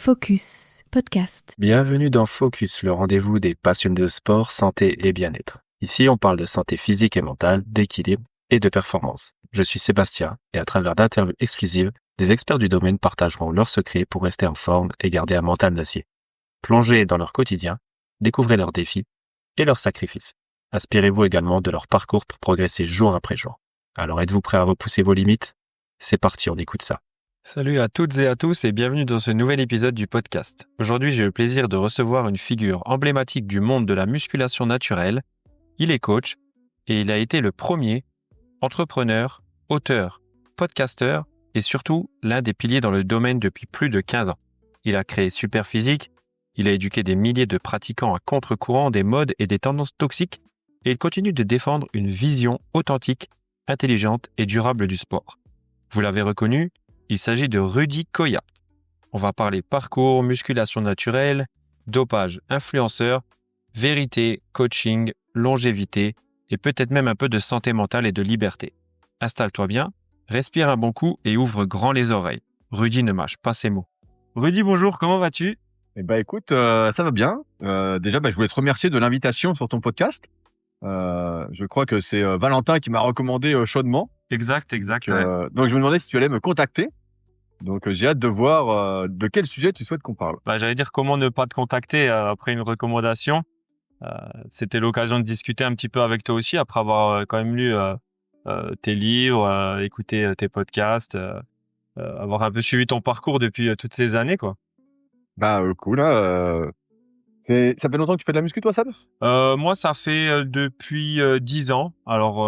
Focus Podcast. Bienvenue dans Focus, le rendez-vous des passionnés de sport, santé et bien-être. Ici, on parle de santé physique et mentale, d'équilibre et de performance. Je suis Sébastien et à travers d'interviews exclusives, des experts du domaine partageront leurs secrets pour rester en forme et garder un mental d'acier. Plongez dans leur quotidien, découvrez leurs défis et leurs sacrifices. Inspirez-vous également de leur parcours pour progresser jour après jour. Alors êtes-vous prêt à repousser vos limites ? C'est parti, on écoute ça. Salut à toutes et à tous et bienvenue dans ce nouvel épisode du podcast. Aujourd'hui, j'ai le plaisir de recevoir une figure emblématique du monde de la musculation naturelle. Il est coach et il a été le premier entrepreneur, auteur, podcasteur et surtout l'un des piliers dans le domaine depuis plus de 15 ans. Il a créé Superphysique, il a éduqué des milliers de pratiquants à contre-courant des modes et des tendances toxiques et il continue de défendre une vision authentique, intelligente et durable du sport. Vous l'avez reconnu, il s'agit de Rudy Koya. On va parler parcours, musculation naturelle, dopage, influenceur, vérité, coaching, longévité et peut-être même un peu de santé mentale et de liberté. Installe-toi bien, respire un bon coup et ouvre grand les oreilles. Rudy ne mâche pas ses mots. Rudy, bonjour, comment vas-tu ? Écoute, ça va bien. Déjà, je voulais te remercier de l'invitation sur ton podcast. Je crois que c'est Valentin qui m'a recommandé chaudement. Exact. Donc, je me demandais si tu allais me contacter. Donc, j'ai hâte de voir de quel sujet tu souhaites qu'on parle. J'allais dire comment ne pas te contacter après une recommandation. C'était l'occasion de discuter un petit peu avec toi aussi après avoir quand même lu tes livres, écouté tes podcasts, avoir un peu suivi ton parcours depuis toutes ces années, quoi. Cool. Ça fait longtemps que tu fais de la muscu, toi, Sab ? Moi, ça fait depuis 10 ans. Alors,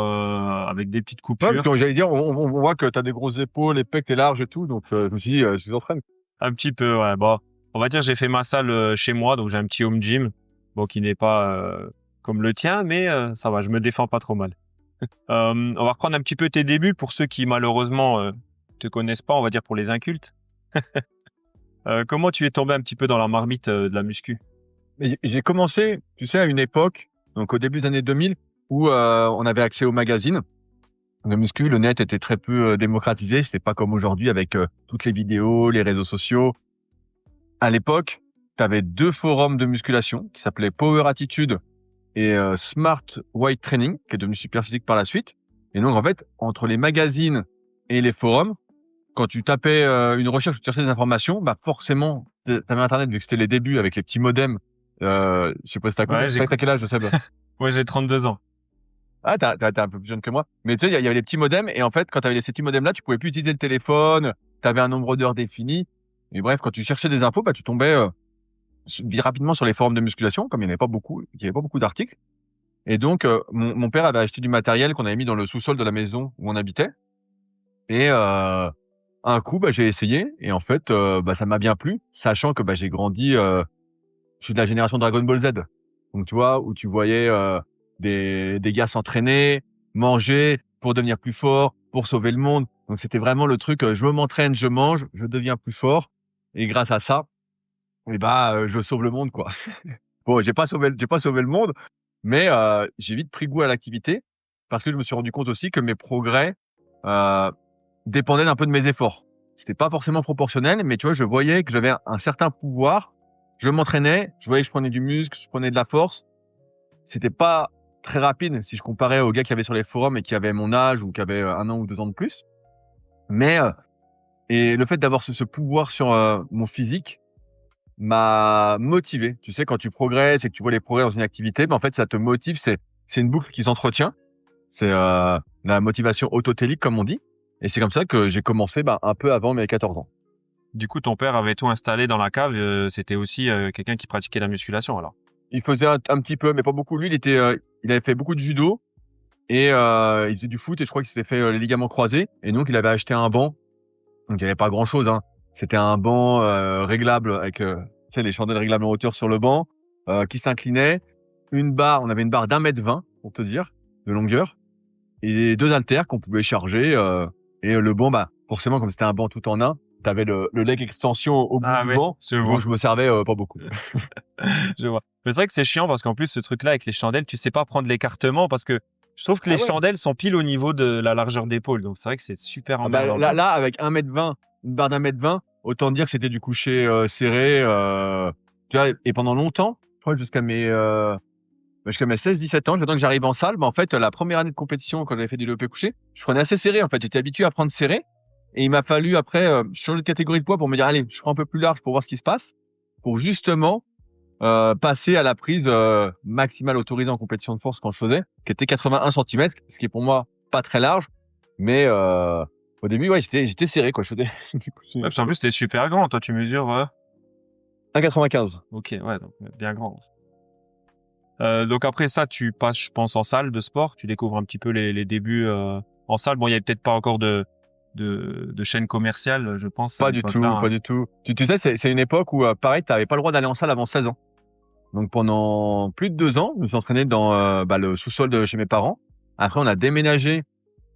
avec des petites coupures. Ouais, parce que j'allais dire, on voit que t'as des grosses épaules, les pecs, t'es large et tout. Donc, je me suis dit, je t'entraîne. Un petit peu, ouais. Bon, on va dire, j'ai fait ma salle chez moi, donc j'ai un petit home gym, bon, qui n'est pas comme le tien, mais ça va, je me défends pas trop mal. On va reprendre un petit peu tes débuts pour ceux qui malheureusement te connaissent pas, on va dire pour les incultes. Comment tu es tombé un petit peu dans la marmite de la muscu ? Mais j'ai commencé, tu sais, à une époque, donc au début des années 2000, où on avait accès aux magazines. Le muscu, le net était très peu démocratisé. C'était pas comme aujourd'hui avec toutes les vidéos, les réseaux sociaux. À l'époque, tu avais 2 forums de musculation qui s'appelaient Power Attitude et Smart Weight Training, qui est devenu Superphysique par la suite. Et donc, en fait, entre les magazines et les forums, quand tu tapais une recherche ou tu cherchais des informations, forcément, t'avais Internet, vu que c'était les débuts avec les petits modems. Je sais pas si t'as quel âge, je sais pas. Ouais, j'ai 32 ans. Ah, t'es un peu plus jeune que moi. Mais tu sais, il y avait les petits modems, et en fait, quand t'avais ces petits modems-là, tu pouvais plus utiliser le téléphone, t'avais un nombre d'heures défini. Et bref, quand tu cherchais des infos, tu tombais rapidement sur les forums de musculation, comme il y avait pas beaucoup d'articles. Et donc, mon père avait acheté du matériel qu'on avait mis dans le sous-sol de la maison où on habitait. Et un coup, j'ai essayé, et en fait, ça m'a bien plu, sachant que j'ai grandi, je suis de la génération Dragon Ball Z. Donc tu vois, où tu voyais des gars s'entraîner, manger pour devenir plus fort, pour sauver le monde. Donc c'était vraiment le truc, je m'entraîne, je mange, je deviens plus fort, et grâce à ça, je sauve le monde, quoi. Bon, j'ai pas sauvé le monde, mais j'ai vite pris goût à l'activité parce que je me suis rendu compte aussi que mes progrès dépendaient un peu de mes efforts. C'était pas forcément proportionnel, mais tu vois, je voyais que j'avais un certain pouvoir. Je m'entraînais, je voyais que je prenais du muscle, je prenais de la force. C'était pas très rapide si je comparais aux gars qui avaient sur les forums et qui avaient mon âge ou qui avaient 1 an ou 2 ans de plus. Mais et le fait d'avoir ce pouvoir sur mon physique m'a motivé. Tu sais, quand tu progresses et que tu vois les progrès dans une activité, en fait, ça te motive. C'est une boucle qui s'entretient. C'est la motivation autotélique, comme on dit. Et c'est comme ça que j'ai commencé un peu avant mes 14 ans. Du coup, ton père avait tout installé dans la cave. C'était aussi quelqu'un qui pratiquait la musculation, alors. Il faisait un petit peu, mais pas beaucoup. Lui, il avait fait beaucoup de judo et il faisait du foot et je crois qu'il s'était fait les ligaments croisés. Et donc, il avait acheté un banc. Donc, il n'y avait pas grand-chose, hein. C'était un banc réglable avec les chandelles réglables en hauteur sur le banc qui s'inclinait. On avait une barre d'1,20 m, pour te dire, de longueur. Et 2 haltères qu'on pouvait charger. Et le banc, forcément, comme c'était un banc tout en un, t'avais le leg extension au bout du banc. Donc, je me servais pas beaucoup. Je vois. Mais c'est vrai que c'est chiant parce qu'en plus, ce truc-là avec les chandelles, tu sais pas prendre l'écartement parce que je trouve que les chandelles sont pile au niveau de la largeur d'épaule. Donc, c'est vrai que c'est super embêtant. Là, avec 1,20 m, une barre d'1,20 m, autant dire que c'était du coucher serré. Tu vois, et pendant longtemps, je crois jusqu'à mes 16-17 ans, le temps que j'arrive en salle, en fait, la première année de compétition, quand j'avais fait du développé couché, je prenais assez serré, en fait. J'étais habitué à prendre serré. Et il m'a fallu après changer de catégorie de poids pour me dire, allez, je prends un peu plus large pour voir ce qui se passe, pour justement passer à la prise maximale autorisée en compétition de force quand je faisais, qui était 81 cm, ce qui est pour moi pas très large. Mais au début, ouais, j'étais serré, quoi. Je faisais du coup, Ouais, parce qu'en plus, t'es super grand. Toi, tu mesures... 1,95. Ok, ouais, donc bien grand. Donc après ça, tu passes, je pense, en salle de sport. Tu découvres un petit peu les débuts en salle. Bon, il y avait peut-être pas encore de chaîne commerciale, je pense. Pas à du tout, l'époque-là, hein. pas du tout. Tu sais, c'est une époque où, pareil, t'avais pas le droit d'aller en salle avant 16 ans. Donc pendant plus de 2 ans, je me suis entraîné dans le sous-sol de chez mes parents. Après, on a déménagé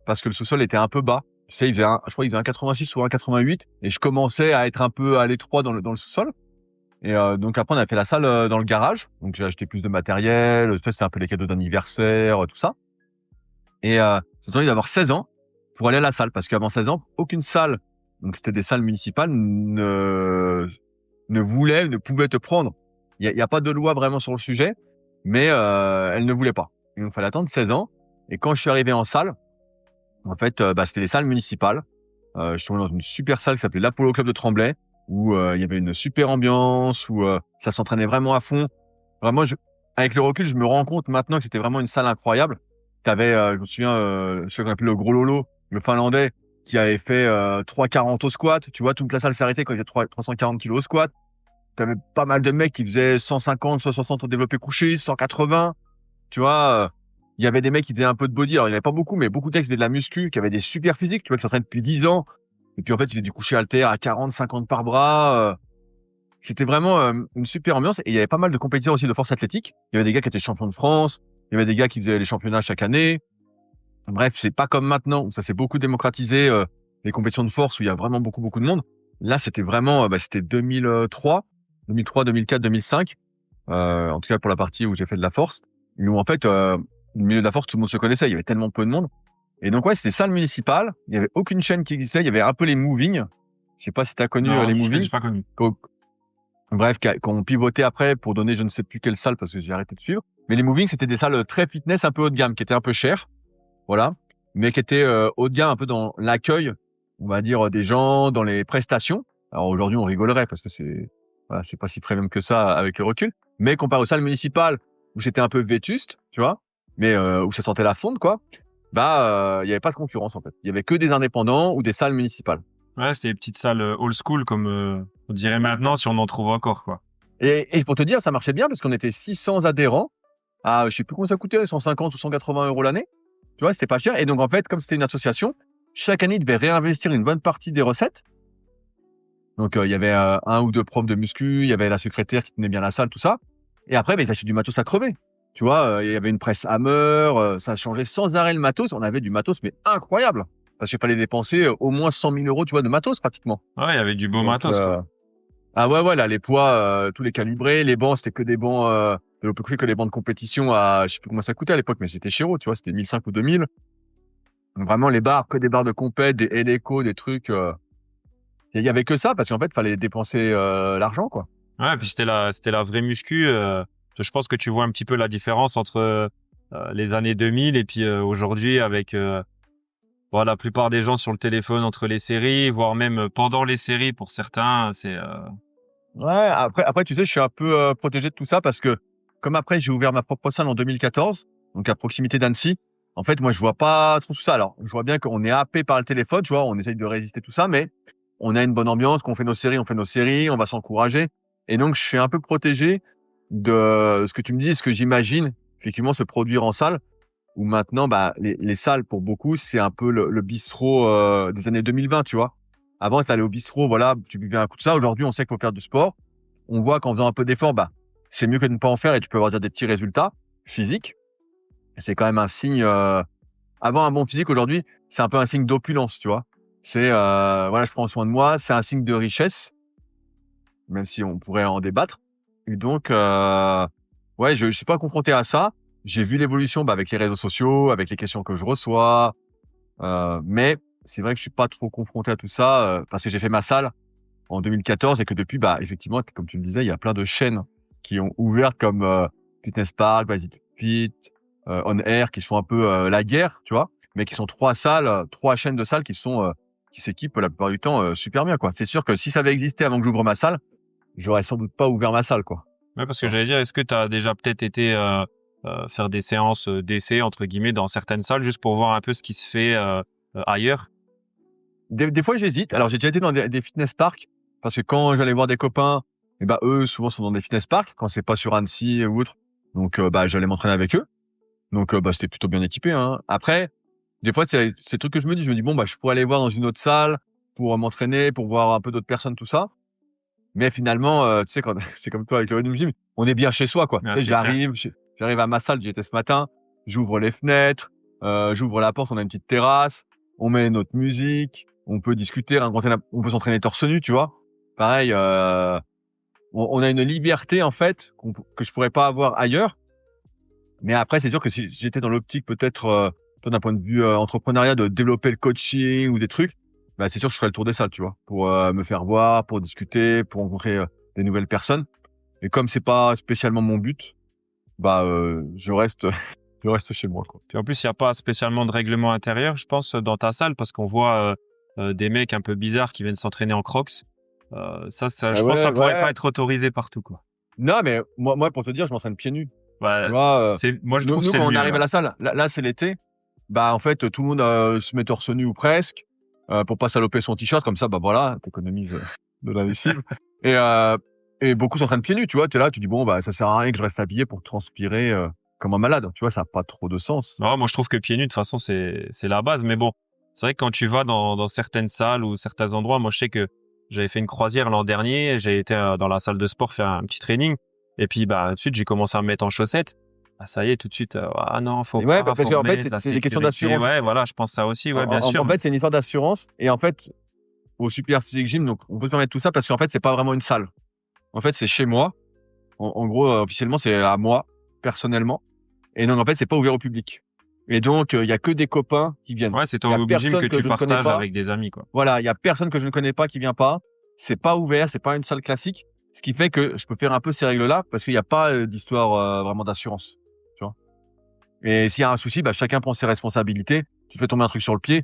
parce que le sous-sol était un peu bas. Tu sais, je crois qu'il faisait 1,86 ou 1,88 et je commençais à être un peu à l'étroit dans le sous-sol. Et donc après, on a fait la salle dans le garage. Donc j'ai acheté plus de matériel. Tu sais, c'était un peu les cadeaux d'anniversaire, tout ça. Et j'ai envie d'avoir 16 ans pour aller à la salle parce qu'avant 16 ans, aucune salle, donc c'était des salles municipales, ne pouvait te prendre. Il y a pas de loi vraiment sur le sujet, mais elle ne voulait pas. Et donc, il fallait attendre 16 ans. Et quand je suis arrivé en salle, en fait, c'était les salles municipales. Je suis tombé dans une super salle qui s'appelait l'Apollo Club de Tremblay, où il y avait une super ambiance, où ça s'entraînait vraiment à fond. Vraiment, avec le recul, je me rends compte maintenant que c'était vraiment une salle incroyable. T'avais, je me souviens, celui qu'on appelait le gros Lolo, le Finlandais, qui avait fait 3,40 au squat. Tu vois, toute la salle s'est arrêtée quand il faisait 340 kilos au squat. T'avais pas mal de mecs qui faisaient 150, 160 au développé couché, 180. Tu vois, il y avait des mecs qui faisaient un peu de body. Alors, il y en avait pas beaucoup, mais beaucoup de mecs qui faisaient de la muscu, qui avaient des super physiques, tu vois, qui s'entraînent depuis 10 ans. Et puis, en fait, ils faisaient du coucher halter à 40, 50 par bras. C'était vraiment une super ambiance. Et il y avait pas mal de compétiteurs aussi de force athlétique. Il y avait des gars qui étaient champions de France. Il y avait des gars qui faisaient les championnats chaque année. Bref, c'est pas comme maintenant où ça s'est beaucoup démocratisé, les compétitions de force où il y a vraiment beaucoup de monde. Là, c'était vraiment, c'était 2003, 2004, 2005. En tout cas pour la partie où j'ai fait de la force. Où en fait, le milieu de la force, tout le monde se connaissait. Il y avait tellement peu de monde. Et donc ouais, c'était salle municipale. Il y avait aucune chaîne qui existait. Il y avait un peu les moving. Je sais pas si t'as connu Non, les je moving. n'ai pas connu. Bref, qu'on pivotait après pour donner je ne sais plus quelle salle parce que j'ai arrêté de suivre. Mais les moving, c'était des salles très fitness, un peu haut de gamme, qui étaient un peu chères. Voilà. Mais qui étaient haut de gamme un peu dans l'accueil, on va dire, des gens, dans les prestations. Alors aujourd'hui, on rigolerait parce que c'est pas si premium que ça avec le recul. Mais comparé aux salles municipales où c'était un peu vétuste, tu vois, mais où ça sentait la fonte, quoi, il y avait pas de concurrence en fait. Il y avait que des indépendants ou des salles municipales. Ouais, c'était des petites salles old school comme on dirait maintenant si on en trouve encore, quoi. Et pour te dire, ça marchait bien parce qu'on était 600 adhérents. Je sais plus combien ça coûtait, 150 ou 180 € l'année. Tu vois, c'était pas cher. Et donc, en fait, comme c'était une association, chaque année, ils devaient réinvestir une bonne partie des recettes. Donc, il y avait un ou deux profs de muscu, il y avait la secrétaire qui tenait bien la salle, tout ça. Et après, ils achetaient du matos à crever. Tu vois, il y avait une presse Hammer, ça changeait sans arrêt le matos. On avait du matos, mais incroyable. Parce qu'il fallait dépenser au moins 100 000 €, tu vois, de matos, pratiquement. Ouais, il y avait du beau Donc, matos, quoi. Ah ouais, là, les poids, tous les calibrés, les bancs, c'était que des bancs, de l'OP couché, que des bancs de compétition je sais plus comment ça coûtait à l'époque, mais c'était chéro, tu vois, c'était 1 500 ou 2 000. Donc vraiment, les barres, que des barres de compète, des Eleco, des trucs, il y avait que ça, parce qu'en fait, fallait dépenser, l'argent, quoi. Ouais, puis c'était la vraie muscu. Je pense que tu vois un petit peu la différence entre les années 2000 et puis aujourd'hui avec la plupart des gens sur le téléphone entre les séries, voire même pendant les séries pour certains. Ouais, après, tu sais, je suis un peu protégé de tout ça parce que comme après, j'ai ouvert ma propre salle en 2014, donc à proximité d'Annecy. En fait, moi, je vois pas trop tout ça. Alors, je vois bien qu'on est happé par le téléphone, tu vois, on essaye de résister tout ça, mais on a une bonne ambiance, qu'on fait nos séries, on va s'encourager. Et donc, je suis un peu protégé de ce que tu me dis, ce que j'imagine effectivement se produire en salle, où maintenant, les salles, pour beaucoup, c'est un peu le bistrot des années 2020, tu vois. Avant, t'allais au bistrot, voilà, tu buvais un coup de ça. Aujourd'hui, on sait qu'il faut faire du sport. On voit qu'en faisant un peu d'effort, c'est mieux que de ne pas en faire et tu peux avoir des petits résultats physiques. C'est quand même un signe, avoir un bon physique aujourd'hui, c'est un peu un signe d'opulence, tu vois. C'est, je prends soin de moi, c'est un signe de richesse, même si on pourrait en débattre. Et donc, je suis pas confronté à ça. J'ai vu l'évolution, avec les réseaux sociaux, avec les questions que je reçois. Mais c'est vrai que je suis pas trop confronté à tout ça parce que j'ai fait ma salle en 2014 et que depuis, effectivement, comme tu le disais, il y a plein de chaînes qui ont ouvert comme Fitness Park, Basic Fit, On Air, qui se font un peu la guerre, tu vois, mais qui sont trois chaînes de salles qui s'équipent la plupart du temps super bien, quoi. C'est sûr que si ça avait existé avant que j'ouvre ma salle, j'aurais sans doute pas ouvert ma salle, quoi. Ouais, parce que j'allais dire, est-ce que tu as déjà peut-être été faire des séances d'essai entre guillemets dans certaines salles juste pour voir un peu ce qui se fait ailleurs? Des fois, j'hésite. Alors, j'ai déjà été dans des fitness parks parce que quand j'allais voir des copains, eux, souvent, sont dans des fitness parks quand c'est pas sur Annecy ou autre. Donc, j'allais m'entraîner avec eux. Donc, c'était plutôt bien équipé, hein. Après, des fois, c'est le truc que je me dis. Je me dis, bon, je pourrais aller voir dans une autre salle pour m'entraîner, pour voir un peu d'autres personnes, tout ça. Mais finalement, tu sais, quand c'est comme toi avec le Home Gym, on est bien chez soi, quoi. Ah, Tu sais, j'arrive à ma salle, j'y étais ce matin, j'ouvre les fenêtres, j'ouvre la porte, on a une petite terrasse, on met notre musique, on peut discuter, on peut s'entraîner torse nu, tu vois. Pareil, on a une liberté en fait que je pourrais pas avoir ailleurs. Mais après, c'est sûr que si j'étais dans l'optique peut-être d'un point de vue entrepreneuriat de développer le coaching ou des trucs, c'est sûr que je ferais le tour des salles, tu vois, pour me faire voir, pour discuter, pour rencontrer des nouvelles personnes. Et comme c'est pas spécialement mon but, je reste je reste chez moi, quoi. Puis en plus, il n'y a pas spécialement de règlement intérieur, je pense, dans ta salle, parce qu'on voit des mecs un peu bizarres qui viennent s'entraîner en Crocs. Je pense que ça pourrait pas être autorisé partout, quoi. Non, mais moi, pour te dire, je m'entraîne pieds nus. Ouais, tu vois, moi, je trouve que nous, c'est quand le on mieux, arrive ouais. à la salle, là, c'est l'été. En fait, tout le monde se met torse nu ou presque, pour pas saloper son t-shirt, comme ça, voilà, t'économises de la lessive. Et beaucoup s'entraînent pieds nus, tu vois. T'es là, tu dis bon, ça sert à rien que je reste habillé pour transpirer comme un malade. Tu vois, ça a pas trop de sens. Non, moi, je trouve que pieds nus, de toute façon, c'est la base. Mais bon, c'est vrai que quand tu vas dans certaines salles ou certains endroits, moi, je sais que j'avais fait une croisière l'an dernier. J'ai été dans la salle de sport faire un petit training. Et puis, tout de suite, j'ai commencé à me mettre en chaussettes. Ça y est, tout de suite, ah non, faut pas, parce faut qu'en fait, remettre la c'est des questions sécurité. d'assurance. Ouais, voilà, je pense ça aussi, ouais, bien sûr. En fait, c'est une histoire d'assurance. Et en fait, au Super Physique Gym, donc, on peut se permettre tout ça parce qu'en fait, c'est pas vraiment une salle. En fait, c'est chez moi. En gros, officiellement, c'est à moi, personnellement. Et donc, en fait, c'est pas ouvert au public. Et donc, il y a que des copains qui viennent. Ouais, c'est ton hobby gym que tu partages avec des amis, quoi. Voilà, il y a personne que je ne connais pas qui vient pas. C'est pas ouvert, c'est pas une salle classique. Ce qui fait que je peux faire un peu ces règles-là parce qu'il n'y a pas d'histoire vraiment d'assurance. Tu vois. Et s'il y a un souci, chacun prend ses responsabilités. Tu fais tomber un truc sur le pied.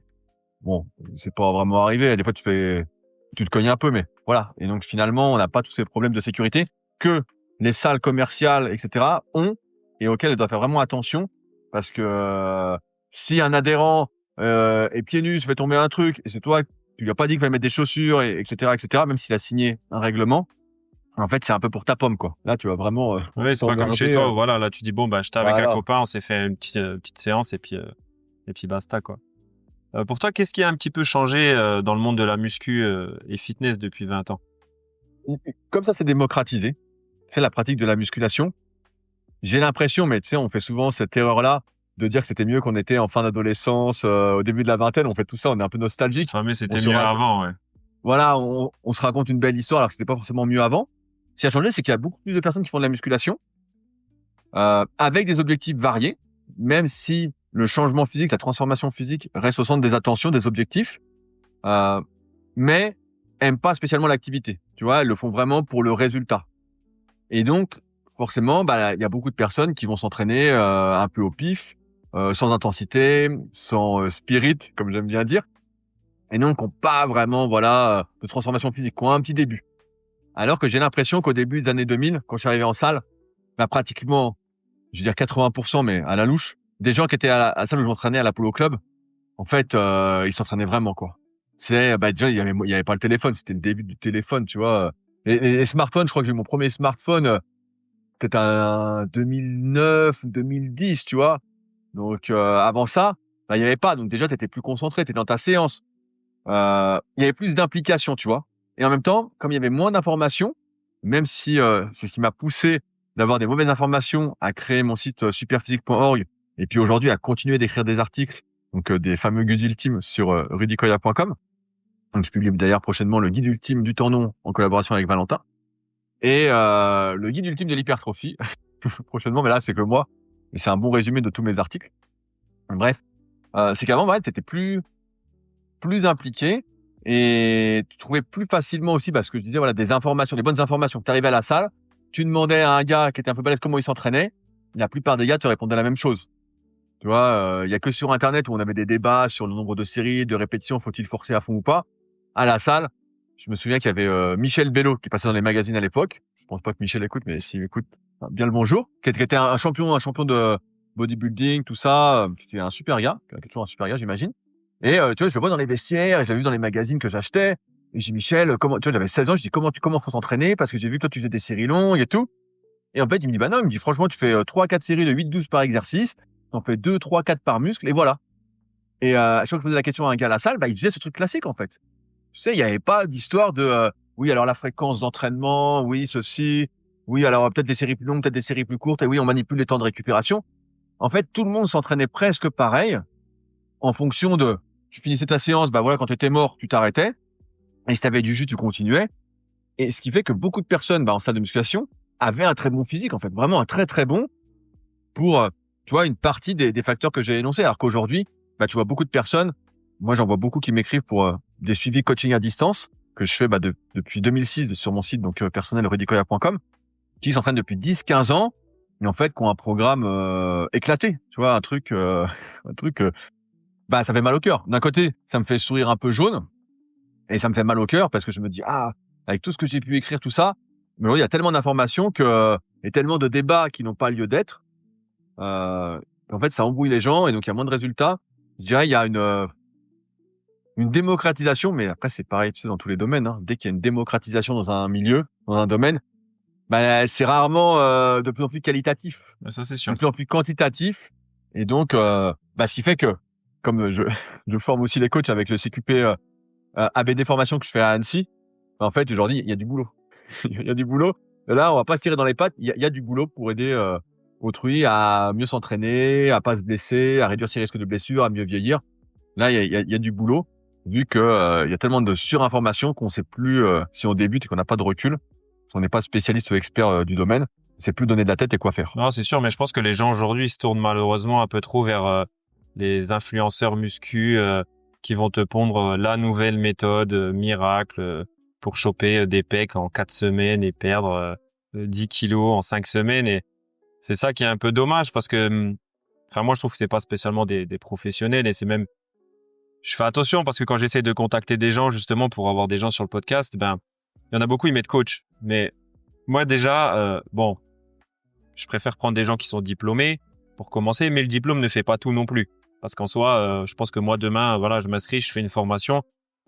Bon, c'est pas vraiment arrivé. Des fois, tu te cognes un peu, mais voilà. Et donc, finalement, on n'a pas tous ces problèmes de sécurité que les salles commerciales, etc. ont et auxquelles on doit faire vraiment attention parce que si un adhérent est pieds nus, se fait tomber un truc et c'est toi, tu lui as pas dit qu'il fallait mettre des chaussures, etc., même s'il a signé un règlement, en fait, c'est un peu pour ta pomme, quoi. Là, tu vas vraiment. Oui, c'est pas comme chez toi. Voilà, là, tu dis bon, j'étais avec un copain, on s'est fait une petite séance et puis basta, quoi. Pour toi, qu'est-ce qui a un petit peu changé dans le monde de la muscu et fitness depuis 20 ans? Comme ça, c'est démocratisé. C'est la pratique de la musculation. J'ai l'impression, mais tu sais, on fait souvent cette erreur-là de dire que c'était mieux qu'on était en fin d'adolescence, au début de la vingtaine. On fait tout ça, on est un peu nostalgique. Enfin, mais c'était mieux avant, ouais. Voilà, on se raconte une belle histoire alors que c'était pas forcément mieux avant. Ce qui a changé, c'est qu'il y a beaucoup plus de personnes qui font de la musculation avec des objectifs variés, même si le changement physique, la transformation physique reste au centre des attentions, des objectifs, mais aiment pas spécialement l'activité. Tu vois, elles le font vraiment pour le résultat. Et donc, forcément, il y a beaucoup de personnes qui vont s'entraîner un peu au pif, sans intensité, sans spirit, comme j'aime bien dire, et donc qui n'ont pas vraiment de transformation physique, qui ont un petit début. Alors que j'ai l'impression qu'au début des années 2000, quand je suis arrivé en salle, pratiquement, je veux dire 80%, mais à la louche, des gens qui étaient à la salle où je m'entraînais à l'Apollo Club, en fait, ils s'entraînaient vraiment, quoi. C'est déjà il y avait pas le téléphone, c'était le début du téléphone, tu vois. Les smartphones, je crois que j'ai eu mon premier smartphone peut-être en 2009 ou 2010, tu vois. Donc avant ça, il y avait pas. Donc déjà, tu étais plus concentré, tu étais dans ta séance. Il y avait plus d'implication, tu vois. Et en même temps, comme il y avait moins d'informations, même si c'est ce qui m'a poussé d'avoir des mauvaises informations à créer mon site superphysique.org et puis aujourd'hui à continuer d'écrire des articles, donc des fameux guides ultimes sur rudykoya.com. Donc je publie d'ailleurs prochainement le guide ultime du tendon en collaboration avec Valentin et le guide ultime de l'hypertrophie prochainement, mais là c'est que moi, mais c'est un bon résumé de tous mes articles. Bref, c'est qu'avant t'étais plus impliqué Et tu trouvais plus facilement aussi, parce que je disais, voilà, des informations, des bonnes informations. Tu arrivais à la salle, tu demandais à un gars qui était un peu balèze comment il s'entraînait. La plupart des gars te répondaient la même chose. Tu vois, il y a que sur Internet où on avait des débats sur le nombre de séries, de répétitions, faut-il forcer à fond ou pas. À la salle, je me souviens qu'il y avait Michel Bello qui passait dans les magazines à l'époque. Je pense pas que Michel écoute, mais s'il écoute, bien le bonjour. Qui était un champion de bodybuilding, tout ça. Qui était un super gars, qui est toujours un super gars, j'imagine. Et tu vois, je le vois dans les vestiaires, et j'avais vu dans les magazines que j'achetais. Et j'ai dit, Michel, comment, tu vois, j'avais 16 ans, je dis, comment faut s'entraîner? Parce que j'ai vu que toi, tu faisais des séries longues et tout. Et en fait, il me dit, bah non, il me dit, franchement, tu fais 3 4 séries de 8-12 par exercice. T'en fais 2, 3, 4 par muscle, et voilà. Et à chaque fois que je posais la question à un gars à la salle, bah, il faisait ce truc classique, en fait. Tu sais, il y avait pas d'histoire de, oui, alors la fréquence d'entraînement, oui, ceci, oui, alors peut-être des séries plus longues, peut-être des séries plus courtes, et oui, on manipule les temps de récupération. En fait, tout le monde s'entraînait presque pareil, en fonction de, tu finissais ta séance, bah voilà, quand t'étais mort, tu t'arrêtais. Et si t'avais du jus, tu continuais. Et ce qui fait que beaucoup de personnes, bah, en salle de musculation, avaient un très bon physique, en fait. Vraiment un très, très bon pour, tu vois, une partie des facteurs que j'ai énoncés. Alors qu'aujourd'hui, bah, tu vois beaucoup de personnes, moi, j'en vois beaucoup qui m'écrivent pour des suivis coaching à distance que je fais, bah, depuis 2006 sur mon site, donc personnel rudicoya.com, qui s'entraînent depuis 10-15 ans, mais en fait, qui ont un programme éclaté. Tu vois, un truc, bah, ça fait mal au cœur. D'un côté, ça me fait sourire un peu jaune et ça me fait mal au cœur parce que je me dis, ah, avec tout ce que j'ai pu écrire, tout ça, mais oui, il y a tellement d'informations et tellement de débats qui n'ont pas lieu d'être. En fait, ça embrouille les gens et donc il y a moins de résultats. Je dirais, il y a une démocratisation, mais après, c'est pareil, tu sais, dans tous les domaines, hein. Dès qu'il y a une démocratisation dans un milieu, dans un domaine, bah, c'est rarement de plus en plus qualitatif. Ça, c'est sûr. De plus en plus quantitatif. Et donc, bah, ce qui fait que, comme je forme aussi les coachs avec le CQP ABD formation que je fais à Annecy, bah, en fait, aujourd'hui, il y a du boulot. Il y a du boulot. Et là, on va pas se tirer dans les pattes. Il y a du boulot pour aider autrui à mieux s'entraîner, à pas se blesser, à réduire ses risques de blessures, à mieux vieillir. Là, il y a du boulot, vu que il y a tellement de surinformation qu'on sait plus si on débute et qu'on n'a pas de recul, si on n'est pas spécialiste ou expert du domaine, on sait plus donner de la tête et quoi faire. Non, c'est sûr, mais je pense que les gens aujourd'hui se tournent malheureusement un peu trop vers les influenceurs muscu qui vont te pondre la nouvelle méthode miracle pour choper des pecs en 4 semaines et perdre 10 kilos en 5 semaines. Et c'est ça qui est un peu dommage parce que, enfin, moi, je trouve que c'est pas spécialement des professionnels et c'est même, je fais attention parce que quand j'essaie de contacter des gens justement pour avoir des gens sur le podcast, ben, il y en a beaucoup, ils mettent coach. Mais moi, déjà, bon, je préfère prendre des gens qui sont diplômés pour commencer, mais le diplôme ne fait pas tout non plus. Parce qu'en soi, je pense que moi, demain, voilà, je m'inscris, je fais une formation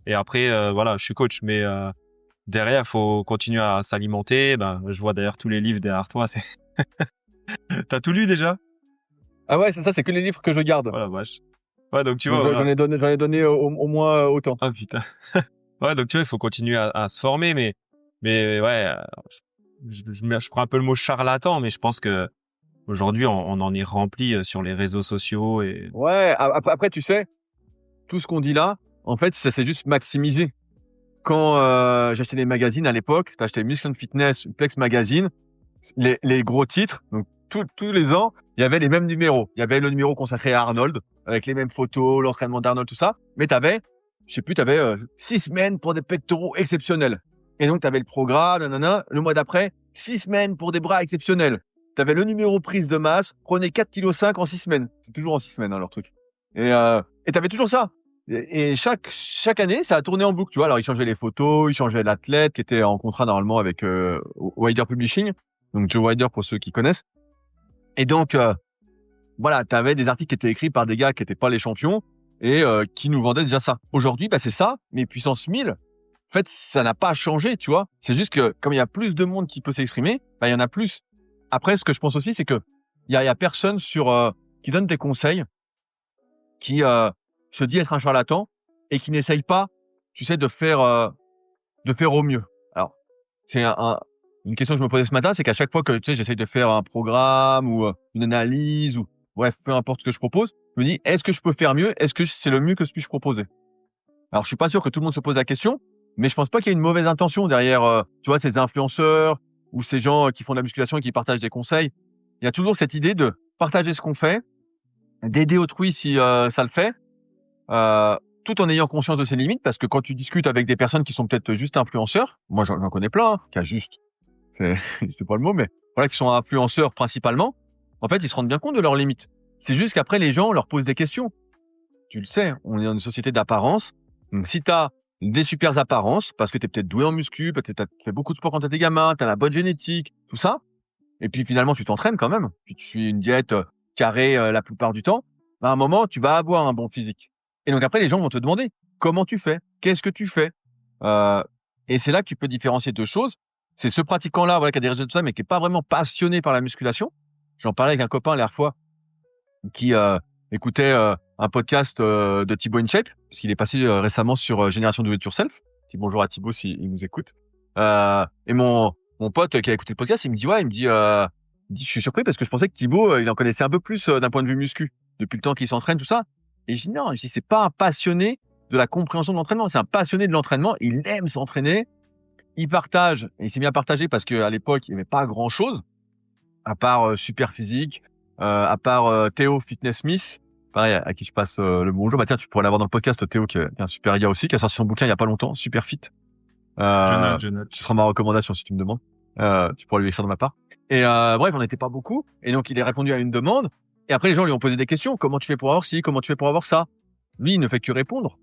et après, voilà, je suis coach. Mais derrière, faut continuer à s'alimenter. Ben, je vois d'ailleurs tous les livres derrière toi. C'est... T'as tout lu déjà? Ah ouais, c'est ça, c'est que les livres que je garde. Voilà, vache. Ouais, donc tu vois. J'en ai donné au moins autant. Ah putain. Ouais, donc tu vois, il faut continuer à se former, mais ouais, je prends un peu le mot charlatan, mais je pense que aujourd'hui, on en est rempli sur les réseaux sociaux et. Ouais, après, tu sais, tout ce qu'on dit là, en fait, ça c'est juste maximisé. Quand j'achetais les magazines à l'époque, t'achetais Muscle and Fitness, Plex Magazine, les gros titres, donc tous les ans, il y avait les mêmes numéros. Il y avait le numéro consacré à Arnold, avec les mêmes photos, l'entraînement d'Arnold, tout ça. Mais t'avais 6 semaines pour des pectoraux exceptionnels. Et donc, t'avais le programme, nanana. Le mois d'après, 6 semaines pour des bras exceptionnels. T'avais le numéro prise de masse, prenez 4,5 kg en 6 semaines. C'est toujours en 6 semaines, hein, leur truc. Et t'avais toujours ça. Et chaque année, ça a tourné en boucle, tu vois. Alors, ils changeaient les photos, ils changeaient l'athlète qui était en contrat normalement avec Wider Publishing. Donc, Joe Wider pour ceux qui connaissent. Et donc, voilà, t'avais des articles qui étaient écrits par des gars qui étaient pas les champions et qui nous vendaient déjà ça. Aujourd'hui, bah, c'est ça, mais puissance 1000. En fait, ça n'a pas changé, tu vois. C'est juste que, comme il y a plus de monde qui peut s'exprimer, bah, il y en a plus. Après, ce que je pense aussi, c'est que il y a personne qui donne des conseils, qui se dit être un charlatan et qui n'essaye pas, tu sais, de faire au mieux. Alors, c'est une question que je me posais ce matin, c'est qu'à chaque fois que, tu sais, j'essaye de faire un programme ou une analyse ou bref, peu importe ce que je propose, je me dis, est-ce que je peux faire mieux? Est-ce que c'est le mieux que je puisse proposer? Alors, je suis pas sûr que tout le monde se pose la question, mais je pense pas qu'il y ait une mauvaise intention derrière, tu vois, ces influenceurs ou ces gens qui font de la musculation et qui partagent des conseils. Il y a toujours cette idée de partager ce qu'on fait, d'aider autrui si ça le fait, tout en ayant conscience de ses limites, parce que quand tu discutes avec des personnes qui sont peut-être juste influenceurs, moi j'en connais plein, qui a juste, c'est pas le mot, mais voilà, qui sont influenceurs principalement, en fait, ils se rendent bien compte de leurs limites. C'est juste qu'après, les gens leur posent des questions. Tu le sais, on est dans une société d'apparence. Donc, si t'as des super apparences, parce que t'es peut-être doué en muscu, peut-être t'as fait beaucoup de sport quand t'étais gamin, t'as la bonne génétique, tout ça, et puis finalement, tu t'entraînes quand même, puis tu suis une diète carrée la plupart du temps, à un moment, tu vas avoir un bon physique. Et donc après, les gens vont te demander comment tu fais, qu'est-ce que tu fais. Et c'est là que tu peux différencier deux choses. C'est ce pratiquant-là, voilà, qui a des résultats, mais qui est pas vraiment passionné par la musculation. J'en parlais avec un copain la dernière fois qui écoutait un podcast de Thibaut InShape, parce qu'il est passé récemment sur Génération Do It Yourself. Dis bonjour à Thibaut s'il nous écoute. Et mon pote qui a écouté le podcast, il me dit, je suis surpris parce que je pensais que Thibaut, il en connaissait un peu plus d'un point de vue muscu, depuis le temps qu'il s'entraîne, tout ça. Et je dis non, c'est pas un passionné de la compréhension de l'entraînement, c'est un passionné de l'entraînement, il aime s'entraîner, il partage, et il s'est mis à partager parce qu'à l'époque, il n'y avait pas grand chose, à part Super Physique, à part Théo Fitness Smith, pareil, à qui je passe le bonjour. Bah tiens, tu pourrais l'avoir dans le podcast, Théo, qui est un super gars aussi, qui a sorti son bouquin il y a pas longtemps, Super Fit. Je note. Ce sera ma recommandation si tu me demandes. Tu pourras lui écrire de ma part. Et bref, on n'était pas beaucoup. Et donc, il a répondu à une demande. Et après, les gens lui ont posé des questions. Comment tu fais pour avoir ci? Comment tu fais pour avoir ça? Lui, il ne fait que répondre.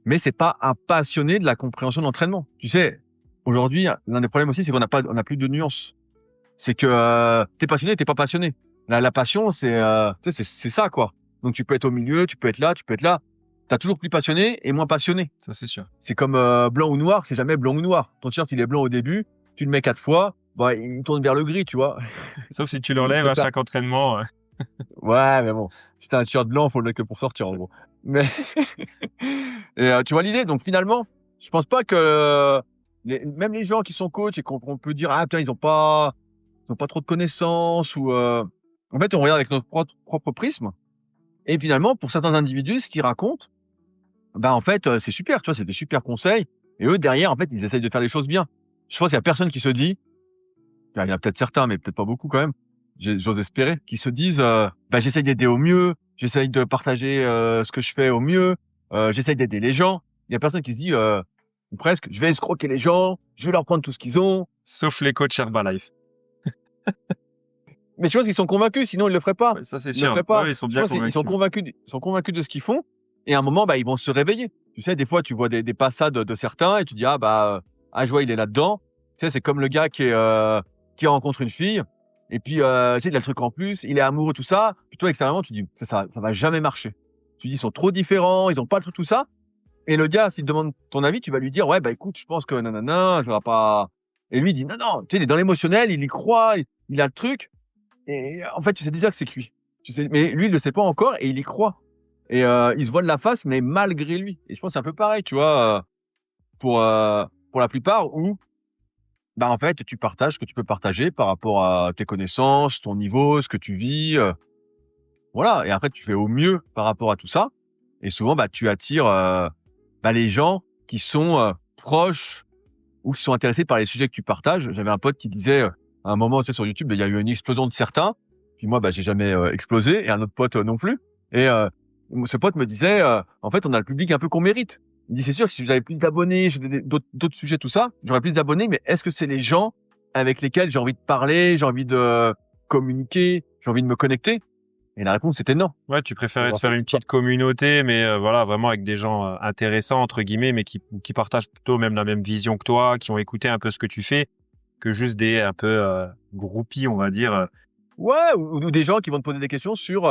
Mais c'est pas un passionné de la compréhension de l'entraînement. Tu sais, aujourd'hui, l'un des problèmes aussi, c'est qu'on n'a plus de nuances. C'est que t'es passionné, t'es pas passionné. La passion, c'est ça, quoi. Donc, tu peux être au milieu, tu peux être là, tu peux être là. T'as toujours plus passionné et moins passionné. Ça, c'est sûr. C'est comme blanc ou noir, c'est jamais blanc ou noir. Ton t-shirt, il est blanc au début, tu le mets 4 fois, bah, il tourne vers le gris, tu vois. Sauf si tu l'enlèves à chaque entraînement. Ouais, mais bon, si t'as un t-shirt blanc, faut le mettre que pour sortir, en gros. Mais et tu vois l'idée. Donc finalement, je pense pas que même les gens qui sont coachs et qu'on peut dire ah putain ils ont pas trop de connaissances ou en fait on regarde avec notre propre prisme. Et finalement, pour certains individus, ce qu'ils racontent, bah en fait c'est super, tu vois, c'est des super conseils. Et eux derrière, en fait, ils essayent de faire les choses bien. Je pense qu'il y a personne qui se dit, il y en a peut-être certains, mais peut-être pas beaucoup quand même. J'ose espérer, qui se disent, bah j'essaye d'aider au mieux, j'essaye de partager ce que je fais au mieux, j'essaye d'aider les gens. Il y a personne qui se dit, ou presque, je vais escroquer les gens, je vais leur prendre tout ce qu'ils ont. Sauf les coachs Herbalife. Mais je pense qu'ils sont convaincus, sinon ils le feraient pas. Ouais, ça, c'est Ils sûr. le feraient pas. Ouais, ils sont bien convaincus. Ils sont convaincus de ce qu'ils font. Et à un moment, bah, ils vont se réveiller. Tu sais, des fois, tu vois des passades de certains et tu dis, je vois, il est là-dedans. Tu sais, c'est comme le gars qui rencontre une fille. Et puis, tu sais, il a le truc en plus, il est amoureux, tout ça. Puis toi, extérieurement, tu dis, ça va jamais marcher. Tu dis, ils sont trop différents, ils ont pas tout ça. Et le gars, s'il te demande ton avis, tu vas lui dire, ouais, bah, écoute, je pense que nanana, ça va pas. Et lui, il dit, non, tu sais, il est dans l'émotionnel, il y croit, il a le truc. Et en fait, tu sais déjà que c'est cuit. Tu sais, mais lui, il le sait pas encore et il y croit. Et il se voile la face, mais malgré lui. Et je pense que c'est un peu pareil, tu vois, pour la plupart, où bah en fait, tu partages ce que tu peux partager par rapport à tes connaissances, ton niveau, ce que tu vis, voilà. Et après, tu fais au mieux par rapport à tout ça. Et souvent, bah tu attires les gens qui sont proches ou qui sont intéressés par les sujets que tu partages. J'avais un pote qui disait à un moment, tu sais, sur YouTube, il y a eu une explosion de certains. Puis moi, bah j'ai jamais explosé, et un autre pote non plus. Et ce pote me disait, en fait, on a le public un peu qu'on mérite. Il dit, c'est sûr que si j'avais plus d'abonnés, j'ai d'autres sujets, tout ça, j'aurais plus d'abonnés, mais est-ce que c'est les gens avec lesquels j'ai envie de parler, j'ai envie de communiquer, j'ai envie de me connecter? Et la réponse était non. Ouais, tu préférais te faire une petite communauté, mais voilà, vraiment avec des gens intéressants, entre guillemets, mais qui partagent plutôt même la même vision que toi, qui ont écouté un peu ce que tu fais, que juste des un peu groupies, on va dire. Ouais, ou des gens qui vont te poser des questions sur,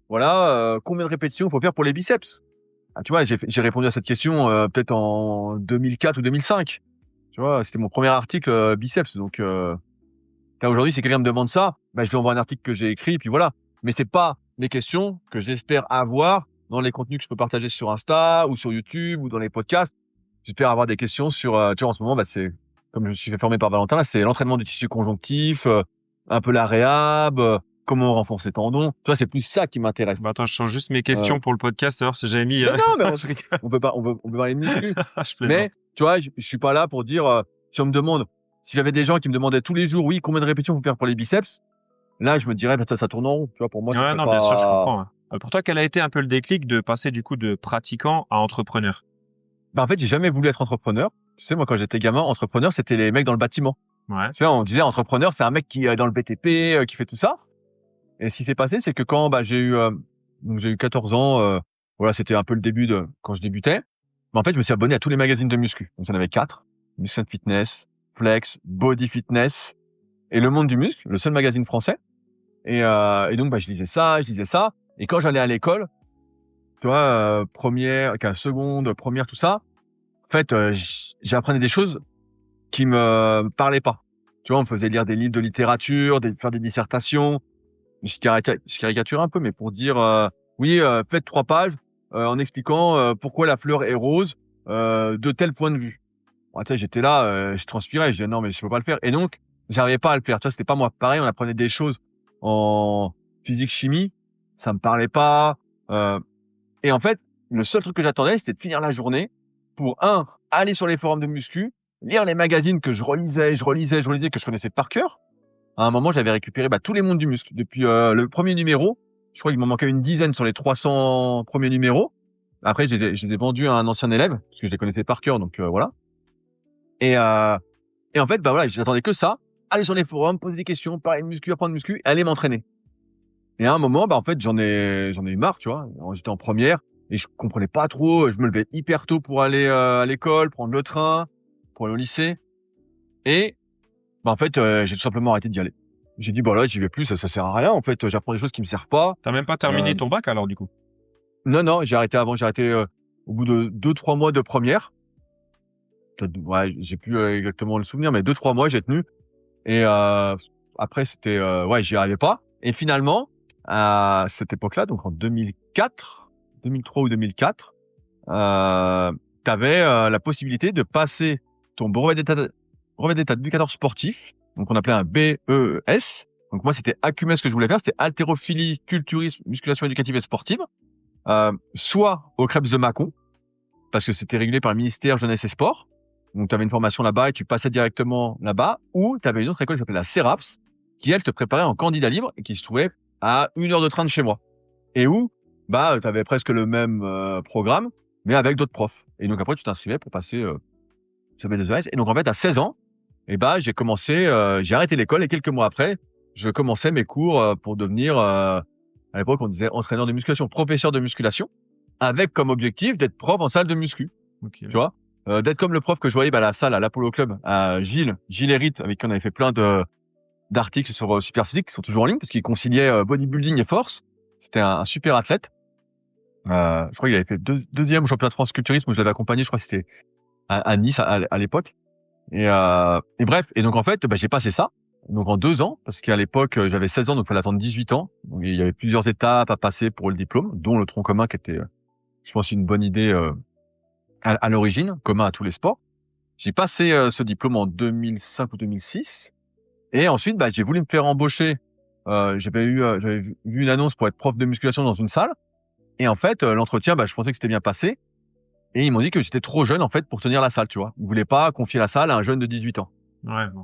combien de répétitions il faut faire pour les biceps. Ah, tu vois, j'ai répondu à cette question peut-être en 2004 ou 2005. Tu vois, c'était mon premier article biceps. Donc, aujourd'hui, si quelqu'un me demande ça, bah, je lui envoie un article que j'ai écrit, puis voilà. Mais c'est pas les questions que j'espère avoir dans les contenus que je peux partager sur Insta ou sur YouTube ou dans les podcasts. J'espère avoir des questions sur, tu vois, en ce moment, bah, c'est, comme je me suis fait former par Valentin, là, c'est l'entraînement du tissu conjonctif, un peu la réhab, comment on renforce les tendons. Tu vois, c'est plus ça qui m'intéresse. Bah attends, je change juste mes questions pour le podcast, alors si j'avais mis. Mais non, mais on peut parler de muscu. Mais, tu vois, je suis pas là pour dire, si on me demande, si j'avais des gens qui me demandaient tous les jours, oui, combien de répétitions faut faire pour les biceps, là, je me dirais, bah, ça tourne en rond. Tu vois, pour moi, ouais, non, bien sûr, je comprends. Ouais. Pour toi, quel a été un peu le déclic de passer du coup de pratiquant à entrepreneur? En fait, j'ai jamais voulu être entrepreneur. Tu sais, moi, quand j'étais gamin, entrepreneur, c'était les mecs dans le bâtiment. Ouais. Tu sais, on disait entrepreneur, c'est un mec qui est dans le BTP, qui fait tout ça. Et ce qui s'est passé, c'est que quand j'ai eu 14 ans, voilà, c'était un peu le début de quand je débutais. Mais en fait, je me suis abonné à tous les magazines de muscu. Donc, il y en avait 4. Muscle and Fitness, Flex, Body Fitness et Le Monde du Muscle, le seul magazine français. Et donc, je lisais ça. Et quand j'allais à l'école, tu vois, seconde, première, tout ça, en fait, j'apprenais des choses qui me parlaient pas. Tu vois, on me faisait lire des livres de littérature, faire des dissertations. Je caricature un peu, mais pour dire, faites 3 pages en expliquant pourquoi la fleur est rose de tel point de vue. Bon, tu sais, j'étais là, je transpirais, je disais non mais je peux pas le faire. Et donc, j'arrivais pas à le faire. Tu vois, c'était pas moi. Pareil, on apprenait des choses en physique chimie, ça me parlait pas. Et en fait, le seul truc que j'attendais, c'était de finir la journée pour aller sur les forums de muscu, lire les magazines que je relisais, que je connaissais par cœur. À un moment, j'avais récupéré tous les mondes du muscle depuis le premier numéro. Je crois qu'il m'en manquait une dizaine sur les 300 premiers numéros. Après, je les ai vendus à un ancien élève parce que je les connaissais par cœur, donc voilà. Et en fait, j'attendais que ça, aller sur les forums, poser des questions, parler de muscu, apprendre de muscu, aller m'entraîner. Et à un moment, en fait, j'en ai eu marre, tu vois. J'étais en première et je comprenais pas trop. Je me levais hyper tôt pour aller à l'école, prendre le train, pour aller au lycée. Et en fait, j'ai tout simplement arrêté d'y aller. J'ai dit, là, j'y vais plus, ça sert à rien. En fait, j'apprends des choses qui me servent pas. T'as même pas terminé ton bac alors du coup? Non, j'ai arrêté avant. J'ai arrêté au bout de 2-3 mois de première. J'ai plus exactement le souvenir, mais 2-3 mois, j'ai tenu. Et après, c'était, j'y arrivais pas. Et finalement, à cette époque-là, donc en 2003 ou 2004, t'avais la possibilité de passer ton brevet d'état d'éducateur sportif, donc on appelait un BES. Donc moi, c'était ACUMES que je voulais faire, c'était haltérophilie, culturisme, musculation éducative et sportive, soit au Krebs de Mâcon, parce que c'était régulé par le ministère Jeunesse et Sport. Donc tu avais une formation là-bas et tu passais directement là-bas, ou tu avais une autre école qui s'appelait la CERAPS, qui elle te préparait en candidat libre et qui se trouvait à 1 heure de train de chez moi. Et où tu avais presque le même programme, mais avec d'autres profs. Et donc après tu t'inscrivais pour passer ce B2ES. Et donc en fait à 16 ans, j'ai arrêté l'école et quelques mois après, je commençais mes cours pour devenir, à l'époque on disait entraîneur de musculation, professeur de musculation, avec comme objectif d'être prof en salle de muscu. Okay. Tu vois, d'être comme le prof que je voyais à la salle, à l'Apollo Club, à Gilles Hérite, avec qui on avait fait plein d'articles sur Superphysique qui sont toujours en ligne parce qu'il conciliait bodybuilding et force. C'était un super athlète. Je crois qu'il avait fait deuxième au championnat de France culturisme où je l'avais accompagné. Je crois que c'était à Nice à l'époque. Et bref. Et donc en fait, j'ai passé ça. Donc en 2 ans, parce qu'à l'époque j'avais 16 ans, donc il fallait attendre 18 ans. Donc il y avait plusieurs étapes à passer pour le diplôme, dont le tronc commun qui était, je pense, une bonne idée à l'origine, commun à tous les sports. J'ai passé ce diplôme en 2005 ou 2006. Et ensuite, j'ai voulu me faire embaucher. J'avais vu une annonce pour être prof de musculation dans une salle. Et en fait, l'entretien, je pensais que c'était bien passé. Et ils m'ont dit que j'étais trop jeune, en fait, pour tenir la salle, tu vois. Ils voulaient pas confier la salle à un jeune de 18 ans. Ouais, bon.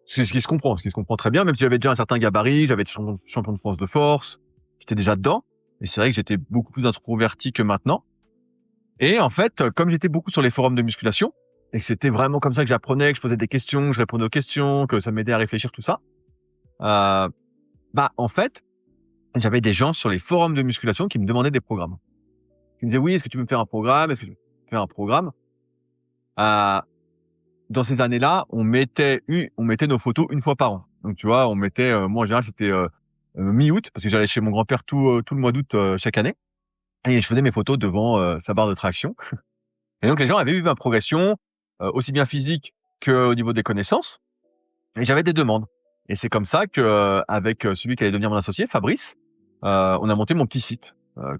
C'est ce qui se comprend très bien, même si j'avais déjà un certain gabarit, j'avais été champion de France de force, j'étais déjà dedans. Et c'est vrai que j'étais beaucoup plus introverti que maintenant. Et en fait, comme j'étais beaucoup sur les forums de musculation, et que c'était vraiment comme ça que j'apprenais, que je posais des questions, que je répondais aux questions, que ça m'aidait à réfléchir, tout ça, en fait, j'avais des gens sur les forums de musculation qui me demandaient des programmes. Qui me disaient, oui, est-ce que tu veux me faire un programme? Est-ce que tu veux faire un programme? Dans ces années-là, on mettait nos photos une fois par an. Donc, tu vois, on mettait, moi, en général, c'était mi-août, parce que j'allais chez mon grand-père tout le mois d'août chaque année. Et je faisais mes photos devant sa barre de traction. Et donc, les gens avaient vu ma progression, aussi bien physique qu'au niveau des connaissances. Et j'avais des demandes. Et c'est comme ça que, avec celui qui allait devenir mon associé, Fabrice, on a monté mon petit site,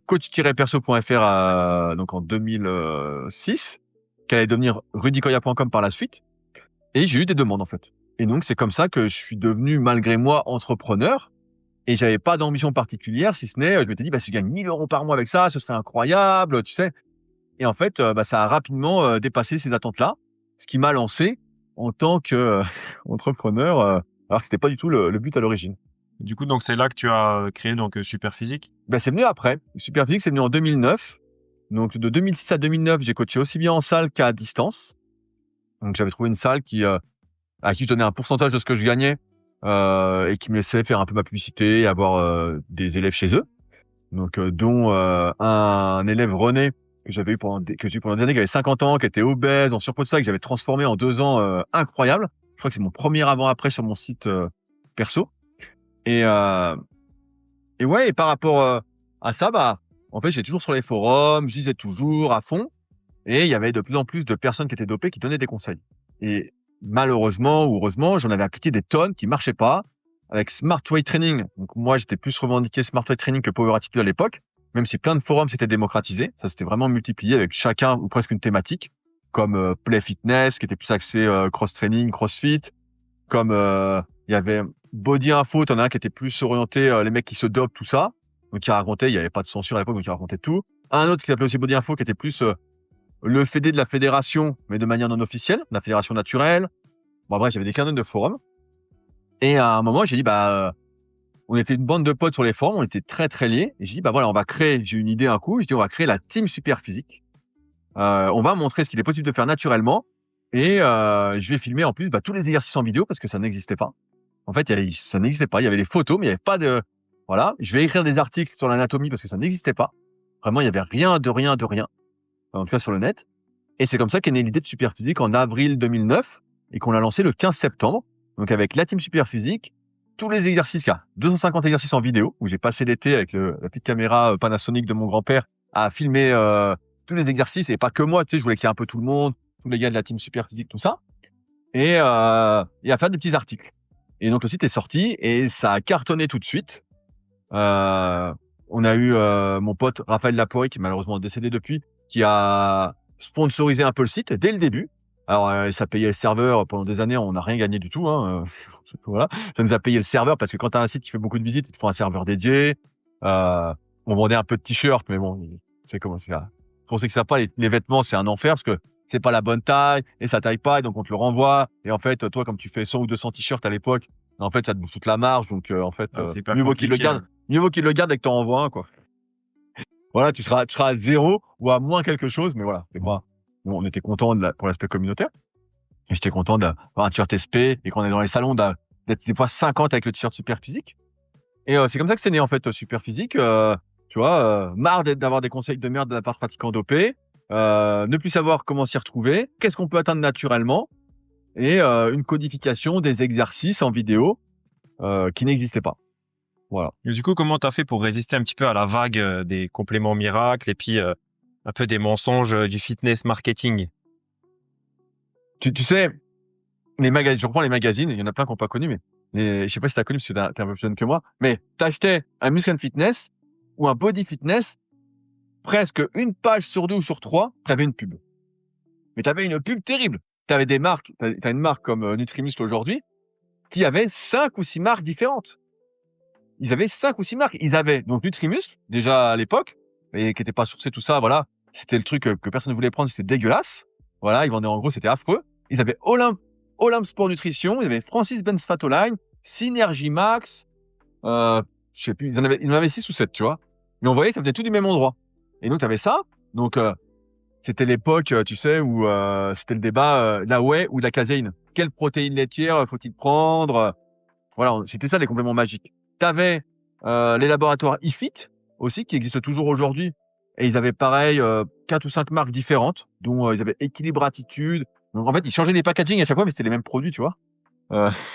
coach-perso.fr, donc en 2006, qui allait devenir rudicoya.com par la suite. Et j'ai eu des demandes, en fait. Et donc, c'est comme ça que je suis devenu, malgré moi, entrepreneur. Et j'avais pas d'ambition particulière, si ce n'est, je m'étais dit, si je gagne 1 000 € par mois avec ça, ce serait incroyable, tu sais. Et en fait, ça a rapidement dépassé ces attentes-là, ce qui m'a lancé en tant que entrepreneur, alors que c'était pas du tout le but à l'origine. Du coup, donc c'est là que tu as créé donc Superphysique. Ben, c'est venu après. Superphysique, c'est venu en 2009. Donc, de 2006 à 2009, j'ai coaché aussi bien en salle qu'à distance. Donc, j'avais trouvé une salle à qui je donnais un pourcentage de ce que je gagnais, et qui me laissait faire un peu ma publicité et avoir, des élèves chez eux. Donc, dont, un élève René, que j'ai eu pendant des années, qui avait 50 ans, qui était obèse, en surpoids de ça, que j'avais transformé en 2 ans, incroyable. Je crois que c'est mon premier avant-après sur mon site, perso. Et, et ouais, et par rapport, à ça, bah, en fait, j'étais toujours sur les forums, je lisais toujours à fond. Et il y avait de plus en plus de personnes qui étaient dopées qui donnaient des conseils. Et malheureusement ou heureusement, j'en avais appliqué des tonnes qui marchaient pas avec Smart Weight Training. Donc moi, j'étais plus revendiqué Smart Weight Training que Power Attitude à l'époque, même si plein de forums s'étaient démocratisés. Ça s'était vraiment multiplié avec chacun ou presque une thématique, comme Play Fitness qui était plus axé cross training, CrossFit, comme il y avait Body Info, t'en as un qui était plus orienté les mecs qui se dopent, tout ça. Donc il racontait, il y avait pas de censure à l'époque, donc il racontait tout. Un autre qui s'appelait aussi Body Info qui était plus le fédé de la fédération, mais de manière non officielle, la fédération naturelle. Bon, bref, j'avais des quinzaines de forums. Et à un moment, j'ai dit, on était une bande de potes sur les forums, on était très, très liés. Et j'ai dit, voilà, on va créer, j'ai une idée un coup, j'ai dit, on va créer la team Superphysique. On va montrer ce qu'il est possible de faire naturellement. Et je vais filmer en plus tous les exercices en vidéo parce que ça n'existait pas. En fait, ça n'existait pas. Il y avait des photos, mais il n'y avait pas de... Voilà, je vais écrire des articles sur l'anatomie parce que ça n'existait pas. Vraiment, il y avait rien de rien de rien. En tout cas sur le net. Et c'est comme ça qu'est née l'idée de Superphysique en avril 2009 et qu'on l'a lancé le 15 septembre. Donc avec la team Superphysique, tous les exercices, il y a 250 exercices en vidéo où j'ai passé l'été avec la petite caméra Panasonic de mon grand-père à filmer tous les exercices et pas que moi, tu sais, je voulais qu'il y ait un peu tout le monde, tous les gars de la team Superphysique, tout ça. Et à faire des petits articles. Et donc le site est sorti et ça a cartonné tout de suite. On a eu mon pote Raphaël Laporie qui est malheureusement décédé depuis, qui a sponsorisé un peu le site dès le début. Alors ça payait le serveur pendant des années, on n'a rien gagné du tout. Voilà, ça nous a payé le serveur parce que quand t'as un site qui fait beaucoup de visites, ils te font un serveur dédié. On vendait un peu de t-shirts, mais bon, c'est comment c'est. Pour ceux qui savent pas, les vêtements c'est un enfer parce que c'est pas la bonne taille et ça taille pas, et donc on te le renvoie. Et en fait, toi, comme tu fais 100 ou 200 t-shirts à l'époque, en fait, ça te bouffe toute la marge. Donc en fait, mieux vaut qu'il le garde. Mieux vaut qu'il le garde et que t'en renvoies un, quoi. Voilà, tu seras à zéro ou à moins quelque chose, mais voilà. Et moi, on était content pour l'aspect communautaire. Et j'étais content d'avoir un t-shirt SP et qu'on est dans les salons d'être des fois 50 avec le t-shirt Superphysique. Et c'est comme ça que c'est né en fait Superphysique. Tu vois, marre d'avoir des conseils de merde de la part de pratiquants dopés, ne plus savoir comment s'y retrouver, qu'est-ce qu'on peut atteindre naturellement, et une codification des exercices en vidéo qui n'existaient pas. Voilà. Et du coup, comment t'as fait pour résister un petit peu à la vague des compléments miracles et puis un peu des mensonges du fitness marketing? Tu sais, les magazines, je reprends les magazines, il y en a plein qui n'ont pas connu, mais je sais pas si t'as connu parce que t'es un peu plus jeune que moi, mais t'achetais un Muscle and Fitness ou un Body Fitness, presque une page sur 2 ou sur 3, t'avais une pub. Mais t'avais une pub terrible. T'avais des marques, t'as une marque comme Nutrimuscle aujourd'hui, qui avait 5 ou 6 marques différentes. Ils avaient 5 ou 6 marques. Ils avaient donc Nutrimuscle, déjà à l'époque, et qui était pas sourcé tout ça, voilà. C'était le truc que personne ne voulait prendre, c'était dégueulasse. Voilà, ils vendaient en gros, c'était affreux. Ils avaient Olympe Sport Nutrition, il y avait Francis Benz Fatoline, Synergy Max, je sais plus, ils en avaient 6 ou 7, tu vois. Mais on voyait, ça venait tout du même endroit. Et donc, t'avais ça. Donc, c'était l'époque, tu sais, où c'était le débat, la whey ou la caséine. Quelle protéine laitière faut-il prendre? Voilà, c'était ça les compléments magiques. T'avais les laboratoires eFit aussi, qui existent toujours aujourd'hui. Et ils avaient pareil 4 ou 5 marques différentes, dont ils avaient Équilibre Attitude. Donc en fait, ils changeaient les packaging à chaque fois, mais c'était les mêmes produits, tu vois.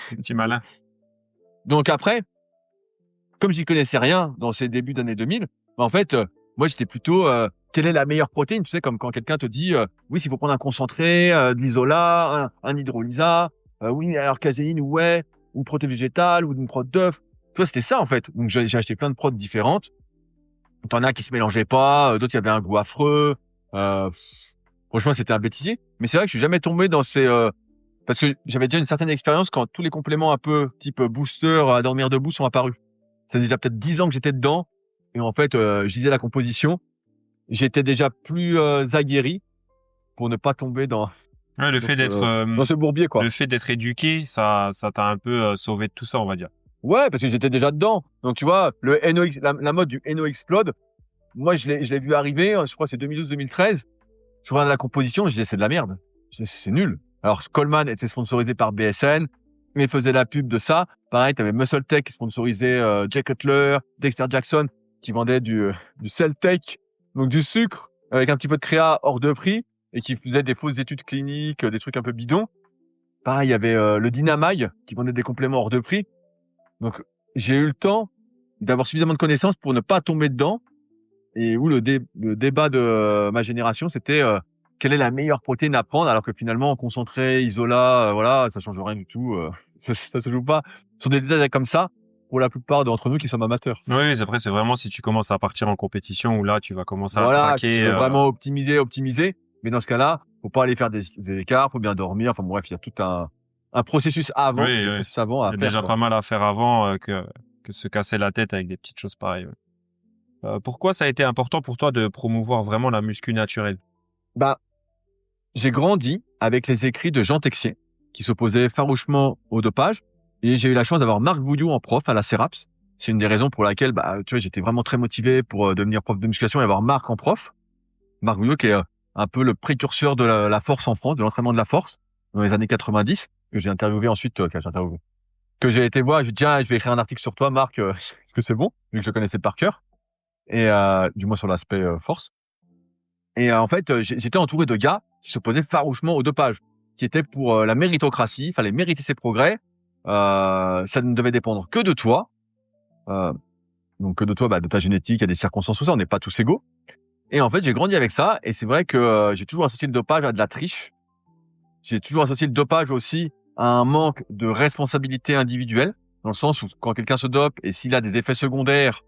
Petit malin. Donc après, comme j'y connaissais rien dans ces débuts d'année 2000, en fait, moi j'étais plutôt quelle est la meilleure protéine, tu sais, comme quand quelqu'un te dit oui, s'il faut prendre un concentré, de l'isola, un hydrolysa, oui, alors caséine ou whey, ou protéine végétale, ou une prot d'œuf. Tu vois, c'était ça en fait. Donc j'ai acheté plein de prods différentes. T'en as qui se mélangeaient pas, d'autres qui avaient un goût affreux. Franchement, c'était un bêtisier. Mais c'est vrai que je suis jamais tombé dans ces parce que j'avais déjà une certaine expérience quand tous les compléments un peu type booster à dormir debout sont apparus. Ça fait déjà peut-être 10 ans que j'étais dedans et en fait, je lisais la composition. J'étais déjà plus aguerri pour ne pas tomber dans Ouais, le fait d'être dans ce bourbier, quoi. Le fait d'être éduqué, ça t'a un peu sauvé de tout ça, on va dire. Ouais, parce que j'étais déjà dedans. Donc, tu vois, le NOx, la mode du NO Explode, moi, je l'ai vu arriver, je crois que c'est 2012-2013. Je regarde la composition, je disais, c'est de la merde. Je disais, c'est nul. Alors, Coleman était sponsorisé par BSN, mais faisait la pub de ça. Pareil, t'avais Muscle Tech qui sponsorisait Jay Cutler, Dexter Jackson, qui vendait du Celtech, donc du sucre, avec un petit peu de créa hors de prix, et qui faisait des fausses études cliniques, des trucs un peu bidons. Pareil, il y avait le Dynamite, qui vendait des compléments hors de prix. Donc, j'ai eu le temps d'avoir suffisamment de connaissances pour ne pas tomber dedans. Et où le débat de ma génération, c'était quelle est la meilleure protéine à prendre, alors que finalement, concentré, isolat, voilà, ça change rien du tout. Ça se joue pas sur des détails comme ça pour la plupart d'entre nous qui sommes amateurs. Oui, après, c'est vraiment si tu commences à partir en compétition où là, tu vas commencer à Voilà, traquer. si tu veux vraiment optimiser. Mais dans ce cas-là, faut pas aller faire des écarts, faut bien dormir. Enfin bref, il y a tout un processus avant, Oui, oui. processus avant à Il y a faire, déjà quoi. pas mal à faire avant que se casser la tête avec des petites choses pareilles. Ouais. Pourquoi ça a été important pour toi de promouvoir vraiment la muscu naturelle? Bah, j'ai grandi avec les écrits de Jean Texier, qui s'opposait farouchement au dopage. Et j'ai eu la chance d'avoir Marc Bouillou en prof à la CERAPS. C'est une des raisons pour laquelle, tu vois, j'étais vraiment très motivé pour devenir prof de musculation et avoir Marc en prof. Marc Bouillou qui est un peu le précurseur de la force en France, de l'entraînement de la force, dans les années 90, que j'ai interviewé ensuite, que j'ai été voir. Je lui ai dit, tiens, je vais écrire un article sur toi, Marc, est-ce que c'est bon? Vu que je connaissais par cœur. Et du moins sur l'aspect force. Et en fait, j'étais entouré de gars qui s'opposaient farouchement au dopage, qui étaient pour la méritocratie, il fallait mériter ses progrès, ça ne devait dépendre que de toi, donc que de toi, de ta génétique, il y a des circonstances, tout ça, on n'est pas tous égaux. Et en fait, j'ai grandi avec ça, et c'est vrai que j'ai toujours associé le dopage à de la triche. J'ai toujours associé le dopage aussi à un manque de responsabilité individuelle, dans le sens où quand quelqu'un se dope, et s'il a des effets secondaires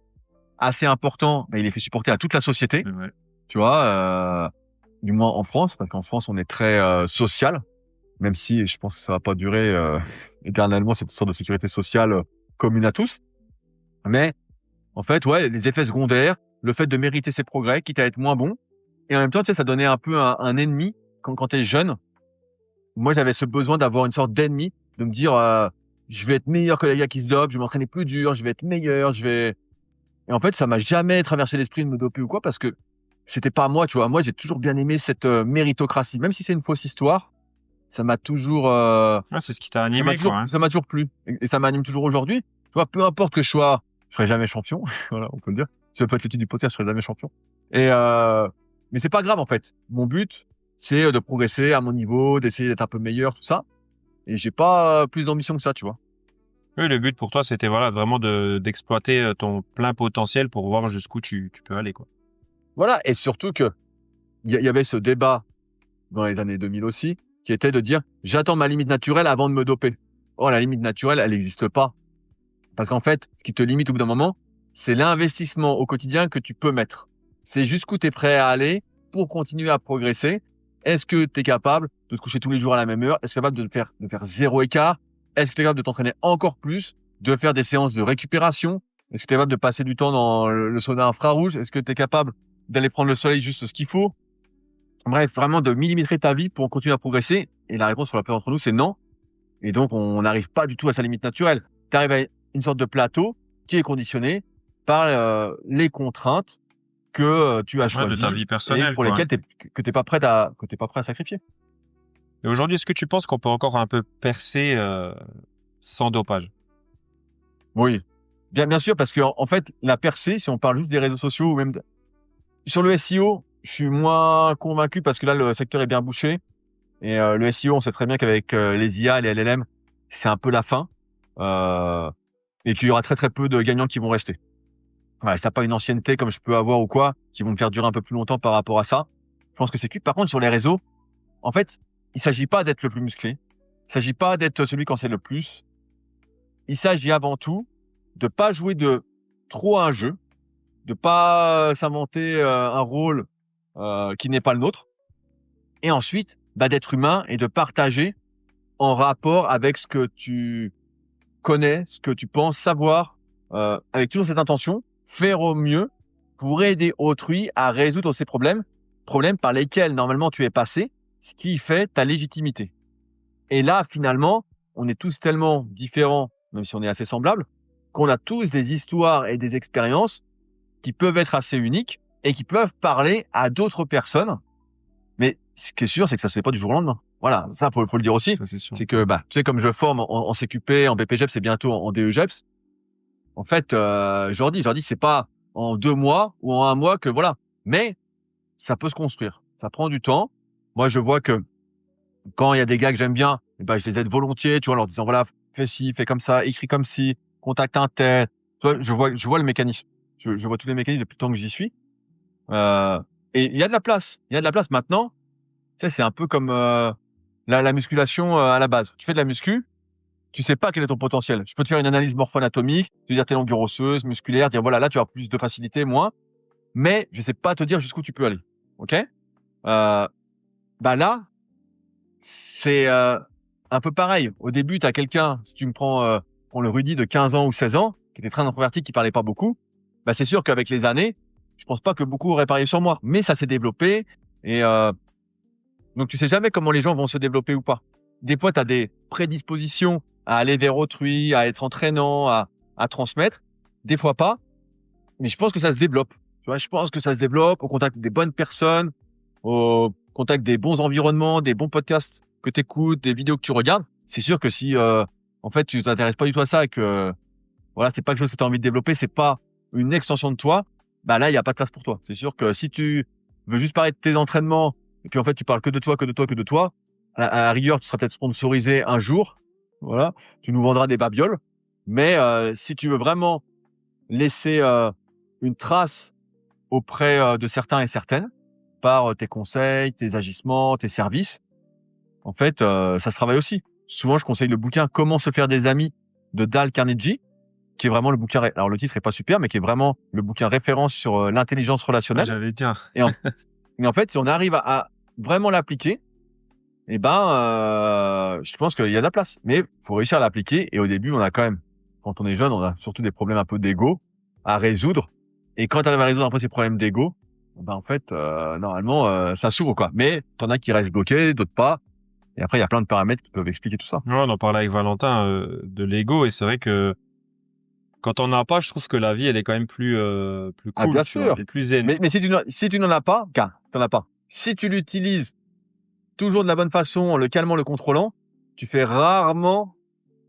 assez importants, il les fait supporter à toute la société. Ouais. Tu vois, du moins en France, parce qu'en France, on est très social, même si je pense que ça va pas durer éternellement, cette sorte de sécurité sociale commune à tous. Mais en fait, ouais, les effets secondaires, le fait de mériter ses progrès, quitte à être moins bon, et en même temps, tu sais, ça donnait un peu un ennemi quand t'es jeune. Moi, j'avais ce besoin d'avoir une sorte d'ennemi, de me dire, je vais être meilleur que les gars qui se dopent, je vais m'entraîner plus dur, je vais être meilleur, Et en fait, ça m'a jamais traversé l'esprit de me doper ou quoi, parce que c'était pas moi, tu vois. Moi, j'ai toujours bien aimé cette méritocratie, même si c'est une fausse histoire. Ça m'a toujours, Ouais, c'est ce qui t'a animé, quoi. Hein. ça m'a toujours plu, et ça m'anime toujours aujourd'hui. Tu vois, peu importe que je serai jamais champion. Voilà, on peut le dire. Si ça peut être le titre du podcast, je serai jamais champion. Et mais c'est pas grave en fait. Mon but, c'est de progresser à mon niveau, d'essayer d'être un peu meilleur, tout ça. Et j'ai pas plus d'ambition que ça, tu vois. Oui, le but pour toi, c'était voilà vraiment d'exploiter ton plein potentiel pour voir jusqu'où tu peux aller, quoi. Voilà, et surtout que il y avait ce débat dans les années 2000 aussi, qui était de dire j'attends ma limite naturelle avant de me doper. Oh, la limite naturelle, elle n'existe pas. Parce qu'en fait, ce qui te limite au bout d'un moment, c'est l'investissement au quotidien que tu peux mettre. C'est jusqu'où tu es prêt à aller pour continuer à progresser. Est-ce que tu es capable de te coucher tous les jours à la même heure? Est-ce que tu es capable de faire zéro écart? Est-ce que tu es capable de t'entraîner encore plus, de faire des séances de récupération? Est-ce que tu es capable de passer du temps dans le sauna infrarouge? Est-ce que tu es capable d'aller prendre le soleil juste ce qu'il faut? Bref, vraiment de millimétrer ta vie pour continuer à progresser. Et la réponse pour la plupart d'entre nous, c'est non. Et donc, on n'arrive pas du tout à sa limite naturelle. Tu arrives à une sorte de plateau qui est conditionné par les contraintes que tu as choisies de ta vie personnelle, et pour quoi. lesquelles que t'es pas prêt à sacrifier. Et aujourd'hui, est-ce que tu penses qu'on peut encore un peu percer sans dopage? Oui, bien sûr, parce que en fait, la percée, si on parle juste des réseaux sociaux ou même sur le SEO, je suis moins convaincu parce que là, le secteur est bien bouché. Et le SEO, on sait très bien qu'avec les IA, les LLM, c'est un peu la fin. Et qu'il y aura très très peu de gagnants qui vont rester. Voilà, si t'as pas une ancienneté comme je peux avoir ou quoi, qui vont me faire durer un peu plus longtemps par rapport à ça, je pense que c'est cuit. Par contre, sur les réseaux, en fait, il s'agit pas d'être le plus musclé. Il s'agit pas d'être celui qui en sait le plus. Il s'agit avant tout de pas jouer de trop à un jeu, de pas s'inventer un rôle qui n'est pas le nôtre. Et ensuite, d'être humain et de partager en rapport avec ce que tu connais, ce que tu penses savoir, avec toujours cette intention, faire au mieux pour aider autrui à résoudre ces problèmes par lesquels normalement tu es passé, ce qui fait ta légitimité. Et là, finalement, on est tous tellement différents, même si on est assez semblables, qu'on a tous des histoires et des expériences qui peuvent être assez uniques et qui peuvent parler à d'autres personnes. Mais ce qui est sûr, c'est que ça se fait pas du jour au lendemain. Voilà, ça faut le dire aussi. Ça, c'est sûr. C'est que tu sais, comme je forme en CQP, en BPGEPS et bientôt en DEGEPS, en fait, je leur dis, c'est pas en 2 mois ou en 1 mois que voilà. Mais ça peut se construire. Ça prend du temps. Moi, je vois que quand il y a des gars que j'aime bien, je les aide volontiers, tu vois, en leur disant voilà, fais ci, fais comme ça, écris comme ci, contacte un tel. Tu vois, je vois le mécanisme. Je vois tous les mécanismes depuis le temps que j'y suis. Et il y a de la place. Il y a de la place maintenant. Tu sais, c'est un peu comme la musculation à la base. Tu fais de la muscu, tu sais pas quel est ton potentiel. Je peux te faire une analyse morpho-anatomique, te dire tes longueurs osseuses, musculaires, dire voilà, là tu as plus de facilité, moins. Mais je sais pas te dire jusqu'où tu peux aller. Ok là, c'est un peu pareil. Au début, tu as quelqu'un, si tu me prends le Rudy de 15 ans ou 16 ans, qui était très introverti, qui parlait pas beaucoup, c'est sûr qu'avec les années, je pense pas que beaucoup auraient parié sur moi. Mais ça s'est développé et donc tu sais jamais comment les gens vont se développer ou pas. Des fois, tu as des prédispositions à aller vers autrui, à être entraînant, à transmettre. Des fois pas. Mais je pense que ça se développe. Tu vois, je pense que ça se développe au contact des bonnes personnes, au contact des bons environnements, des bons podcasts que tu écoutes, des vidéos que tu regardes. C'est sûr que si en fait tu t'intéresses pas du tout à ça et que voilà, c'est pas quelque chose que tu as envie de développer, c'est pas une extension de toi, là il y a pas de place pour toi. C'est sûr que si tu veux juste parler de tes entraînements et puis en fait tu parles que de toi, à la rigueur tu seras peut-être sponsorisé un jour, voilà, tu nous vendras des babioles, mais si tu veux vraiment laisser une trace auprès de certains et certaines par tes conseils, tes agissements, tes services, en fait ça se travaille aussi. Souvent je conseille le bouquin Comment se faire des amis de Dale Carnegie, qui est vraiment le bouquin, alors le titre est pas super, mais qui est vraiment le bouquin référence sur l'intelligence relationnelle. J'allais dire. Mais en fait, si on arrive à vraiment l'appliquer, je pense qu'il y a de la place. Mais faut réussir à l'appliquer. Et au début, on a quand même, quand on est jeune, on a surtout des problèmes un peu d'ego à résoudre. Et quand tu arrives à résoudre un peu ces problèmes d'ego, en fait, normalement, ça s'ouvre, quoi. Mais t'en as qui restent bloqués, d'autres pas. Et après, il y a plein de paramètres qui peuvent expliquer tout ça. Ouais, on en parlait avec Valentin de l'ego et c'est vrai que quand on n'en a pas, je trouve que la vie elle est quand même plus cool, bien tu sûr. vois, et plus zen. Mais si tu n'en as pas, t'en as pas. Si tu l'utilises toujours de la bonne façon, en le calmant, le contrôlant, tu fais rarement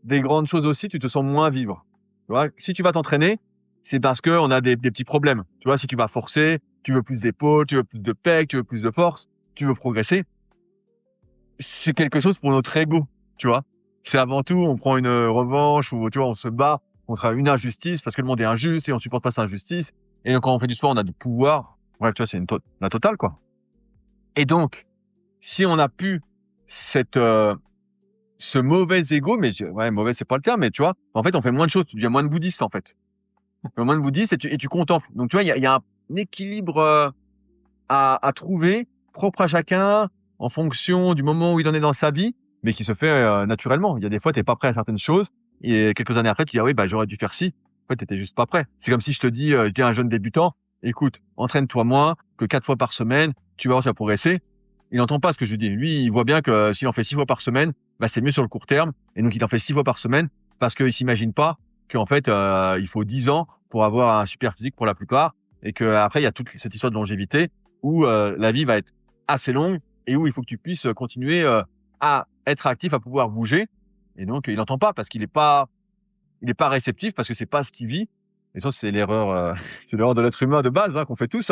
des grandes choses aussi, tu te sens moins vivre. Tu vois, si tu vas t'entraîner, c'est parce que on a des petits problèmes. Tu vois, si tu vas forcer, tu veux plus d'épaules, tu veux plus de pecs, tu veux plus de force, tu veux progresser. C'est quelque chose pour notre ego, tu vois. C'est avant tout, on prend une revanche ou tu vois, on se bat contre une injustice parce que le monde est injuste et on supporte pas cette injustice. Et donc, quand on fait du sport, on a du pouvoir. Bref, tu vois, c'est la totale, quoi. Et donc, si on a pu ce mauvais ego, mais mauvais, c'est pas le terme, mais tu vois, en fait, on fait moins de choses, tu deviens moins de bouddhiste, en fait. Tu deviens moins de bouddhiste et tu contemples. Donc, tu vois, il y a un équilibre à trouver, propre à chacun, en fonction du moment où il en est dans sa vie, mais qui se fait naturellement. Il y a des fois, t'es pas prêt à certaines choses, et quelques années après, tu dis, j'aurais dû faire ci. En fait, t'étais juste pas prêt. C'est comme si je te dis, t'es un jeune débutant, écoute, entraîne-toi moins que 4 fois par semaine, tu vas voir, tu vas progresser. Il n'entend pas ce que je dis. Lui, il voit bien que s'il en fait 6 fois par semaine, c'est mieux sur le court terme. Et donc, il en fait 6 fois par semaine parce qu'il s'imagine pas qu'en fait, il faut 10 ans pour avoir un super physique pour la plupart. Et que après, il y a toute cette histoire de longévité où la vie va être assez longue et où il faut que tu puisses continuer à être actif, à pouvoir bouger. Et donc, il n'entend pas parce qu'il est pas réceptif parce que c'est pas ce qu'il vit. Et ça, c'est l'erreur de l'être humain de base, qu'on fait tous,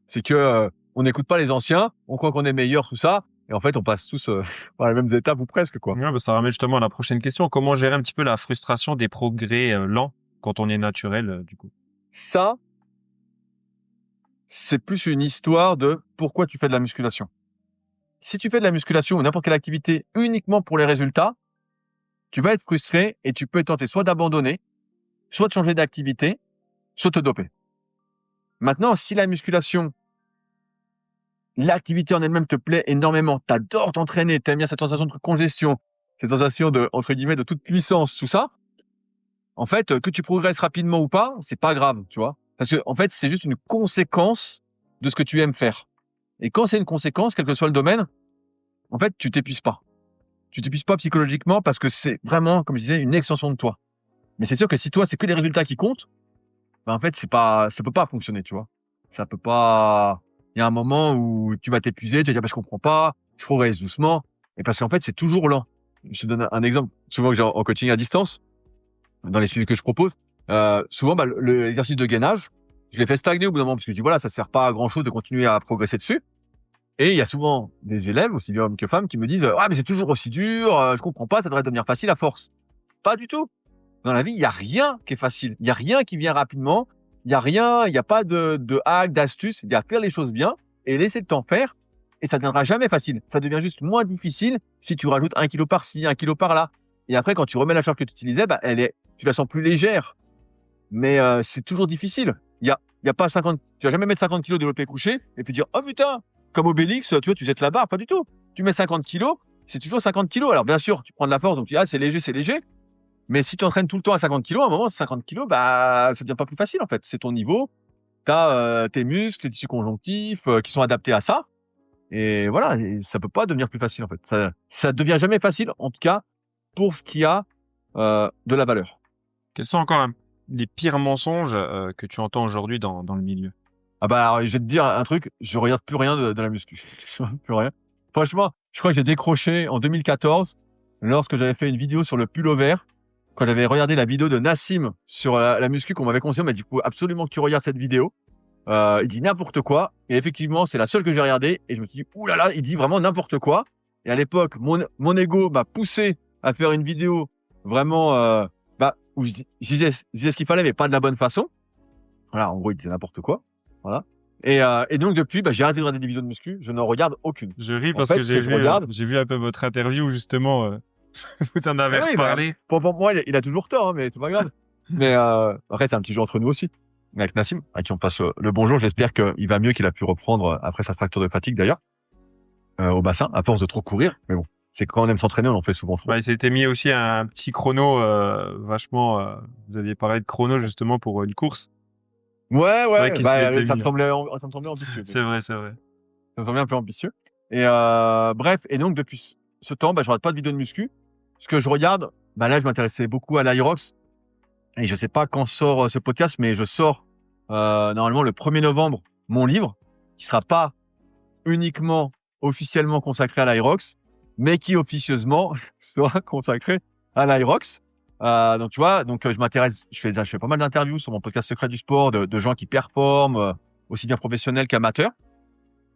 C'est que on n'écoute pas les anciens, on croit qu'on est meilleur, tout ça, et en fait, on passe tous par les mêmes étapes ou presque, quoi. Ouais, ça ramène justement à la prochaine question. Comment gérer un petit peu la frustration des progrès lents quand on est naturel, du coup? Ça, c'est plus une histoire de pourquoi tu fais de la musculation. Si tu fais de la musculation ou n'importe quelle activité uniquement pour les résultats, tu vas être frustré et tu peux tenter soit d'abandonner, soit de changer d'activité, soit te doper. Maintenant, si la musculation, l'activité en elle-même te plaît énormément, t'adores t'entraîner, t'aimes bien cette sensation de congestion, cette sensation de, entre guillemets, de toute puissance, tout ça, en fait, que tu progresses rapidement ou pas, c'est pas grave, tu vois. Parce que, en fait, c'est juste une conséquence de ce que tu aimes faire. Et quand c'est une conséquence, quel que soit le domaine, en fait, tu t'épuises pas. Tu t'épuises pas psychologiquement parce que c'est vraiment, comme je disais, une extension de toi. Mais c'est sûr que si toi, c'est que les résultats qui comptent, ben, en fait, ça peut pas fonctionner, tu vois. Ça peut pas, il y a un moment où tu vas t'épuiser, tu vas dire, bah, je comprends pas, je progresse doucement. Et parce qu'en fait, c'est toujours lent. Je te donne un exemple. Souvent que j'ai en coaching à distance, dans les suivis que je propose, souvent, bah, l'exercice de gainage, je l'ai fait stagner au bout d'un moment parce que je dis, voilà, ça sert pas à grand chose de continuer à progresser dessus. Et il y a souvent des élèves, aussi bien hommes que femmes, qui me disent, ah, mais c'est toujours aussi dur, je comprends pas, ça devrait devenir facile à force. Pas du tout. Dans la vie, il y a rien qui est facile. Il y a rien qui vient rapidement. Il y a rien, il y a pas de hack, d'astuce. Il y a faire les choses bien et laisser le temps faire. Et ça ne deviendra jamais facile. Ça devient juste moins difficile si tu rajoutes 1 kilo par-ci, 1 kilo par-là. Et après, quand tu remets la charge que tu utilisais, bah, tu la sens plus légère. Mais c'est toujours difficile. Il y a pas 50, tu vas jamais mettre 50 kilos de développé couché et puis dire, oh putain, comme Obélix, tu vois, tu jettes la barre. Pas du tout. Tu mets 50 kilos, c'est toujours 50 kilos. Alors bien sûr, tu prends de la force, donc tu dis, ah, c'est léger, c'est léger. Mais si tu entraînes tout le temps à 50 kilos, à un moment, 50 kilos, bah, ça devient pas plus facile, en fait. C'est ton niveau. T'as tes muscles, tes tissus conjonctifs qui sont adaptés à ça. Et voilà, et ça peut pas devenir plus facile, en fait. Ça devient jamais facile, en tout cas, pour ce qui a de la valeur. Quels sont encore les pires mensonges que tu entends aujourd'hui dans le milieu? Ah bah, alors, je vais te dire un truc, je regarde plus rien de la muscu. Plus rien. Franchement, je crois que j'ai décroché en 2014, lorsque j'avais fait une vidéo sur le pullover. Quand j'avais regardé la vidéo de Nassim sur la muscu qu'on m'avait conseillé, on m'a dit, faut absolument que tu regardes cette vidéo. Il dit n'importe quoi. Et effectivement, c'est la seule que j'ai regardée. Et je me suis dit, ouh là là, il dit vraiment n'importe quoi. Et à l'époque, mon ego m'a poussé à faire une vidéo vraiment, où je disais ce qu'il fallait, mais pas de la bonne façon. Voilà, en gros, il disait n'importe quoi. Voilà. Et donc depuis, j'ai arrêté de regarder des vidéos de muscu. Je n'en regarde aucune. Je ris En parce fait, que ce que je regarde, j'ai vu un peu votre interview justement. Vous en avez ah oui, reparlé. pour moi, il a toujours tort, hein, mais c'est pas grave. Mais après, c'est un petit jeu entre nous aussi. Avec Nassim, à qui on passe le bonjour. J'espère qu'il va mieux, qu'il a pu reprendre après sa fracture de fatigue d'ailleurs, au bassin, à force de trop courir. Mais bon, c'est quand on aime s'entraîner, on en fait souvent trop. Bah, il s'était mis aussi un petit chrono vachement. Vous aviez parlé de chrono justement pour une course. Ouais, C'est vrai qu'il s'y était ça mis. me semblait ambitieux. C'est vrai, c'est vrai. Ça me semblait un peu ambitieux. Et bref, et donc depuis ce temps, je regarde pas de vidéos de muscu. Ce que je regarde, là, je m'intéressais beaucoup à l'Aerox. Et je sais pas quand sort ce podcast, mais je sors normalement le 1er novembre mon livre, qui sera pas uniquement officiellement consacré à l'Aerox, mais qui officieusement sera consacré à l'Aerox. Donc tu vois, je m'intéresse, je fais pas mal d'interviews sur mon podcast Secret du sport de gens qui performent, aussi bien professionnels qu'amateurs.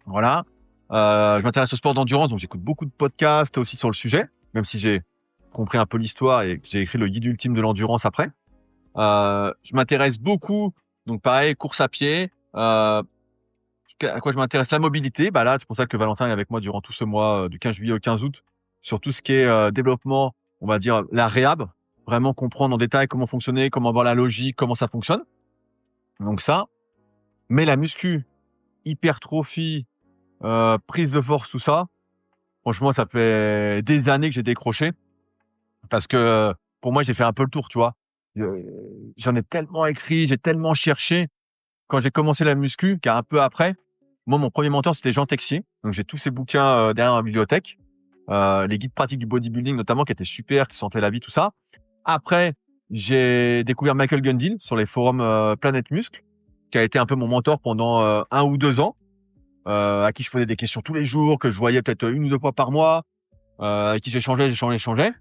Voilà. Je m'intéresse au sport d'endurance, donc j'écoute beaucoup de podcasts aussi sur le sujet, même si j'ai compris un peu l'histoire et que j'ai écrit le guide ultime de l'endurance après. Je m'intéresse beaucoup, donc pareil, course à pied. À quoi je m'intéresse? La mobilité. Là, c'est pour ça que Valentin est avec moi durant tout ce mois du 15 juillet au 15 août sur tout ce qui est développement, on va dire la réhab, vraiment comprendre en détail comment fonctionner, comment avoir la logique, comment ça fonctionne. Donc ça. Mais la muscu, hypertrophie, prise de force, tout ça, franchement, ça fait des années que j'ai décroché parce que pour moi, j'ai fait un peu le tour, tu vois. J'en ai tellement écrit, j'ai tellement cherché. Quand j'ai commencé la muscu, car un peu après, moi, mon premier mentor, c'était Jean Texier. Donc, j'ai tous ces bouquins derrière ma bibliothèque. Les guides pratiques du bodybuilding, notamment, qui étaient super, qui sentaient la vie, tout ça. Après, j'ai découvert Michael Gundil sur les forums Planète Muscle, qui a été un peu mon mentor pendant 1 ou 2 ans, à qui je posais des questions tous les jours, que je voyais peut-être 1 ou 2 fois par mois, avec qui j'échangeais.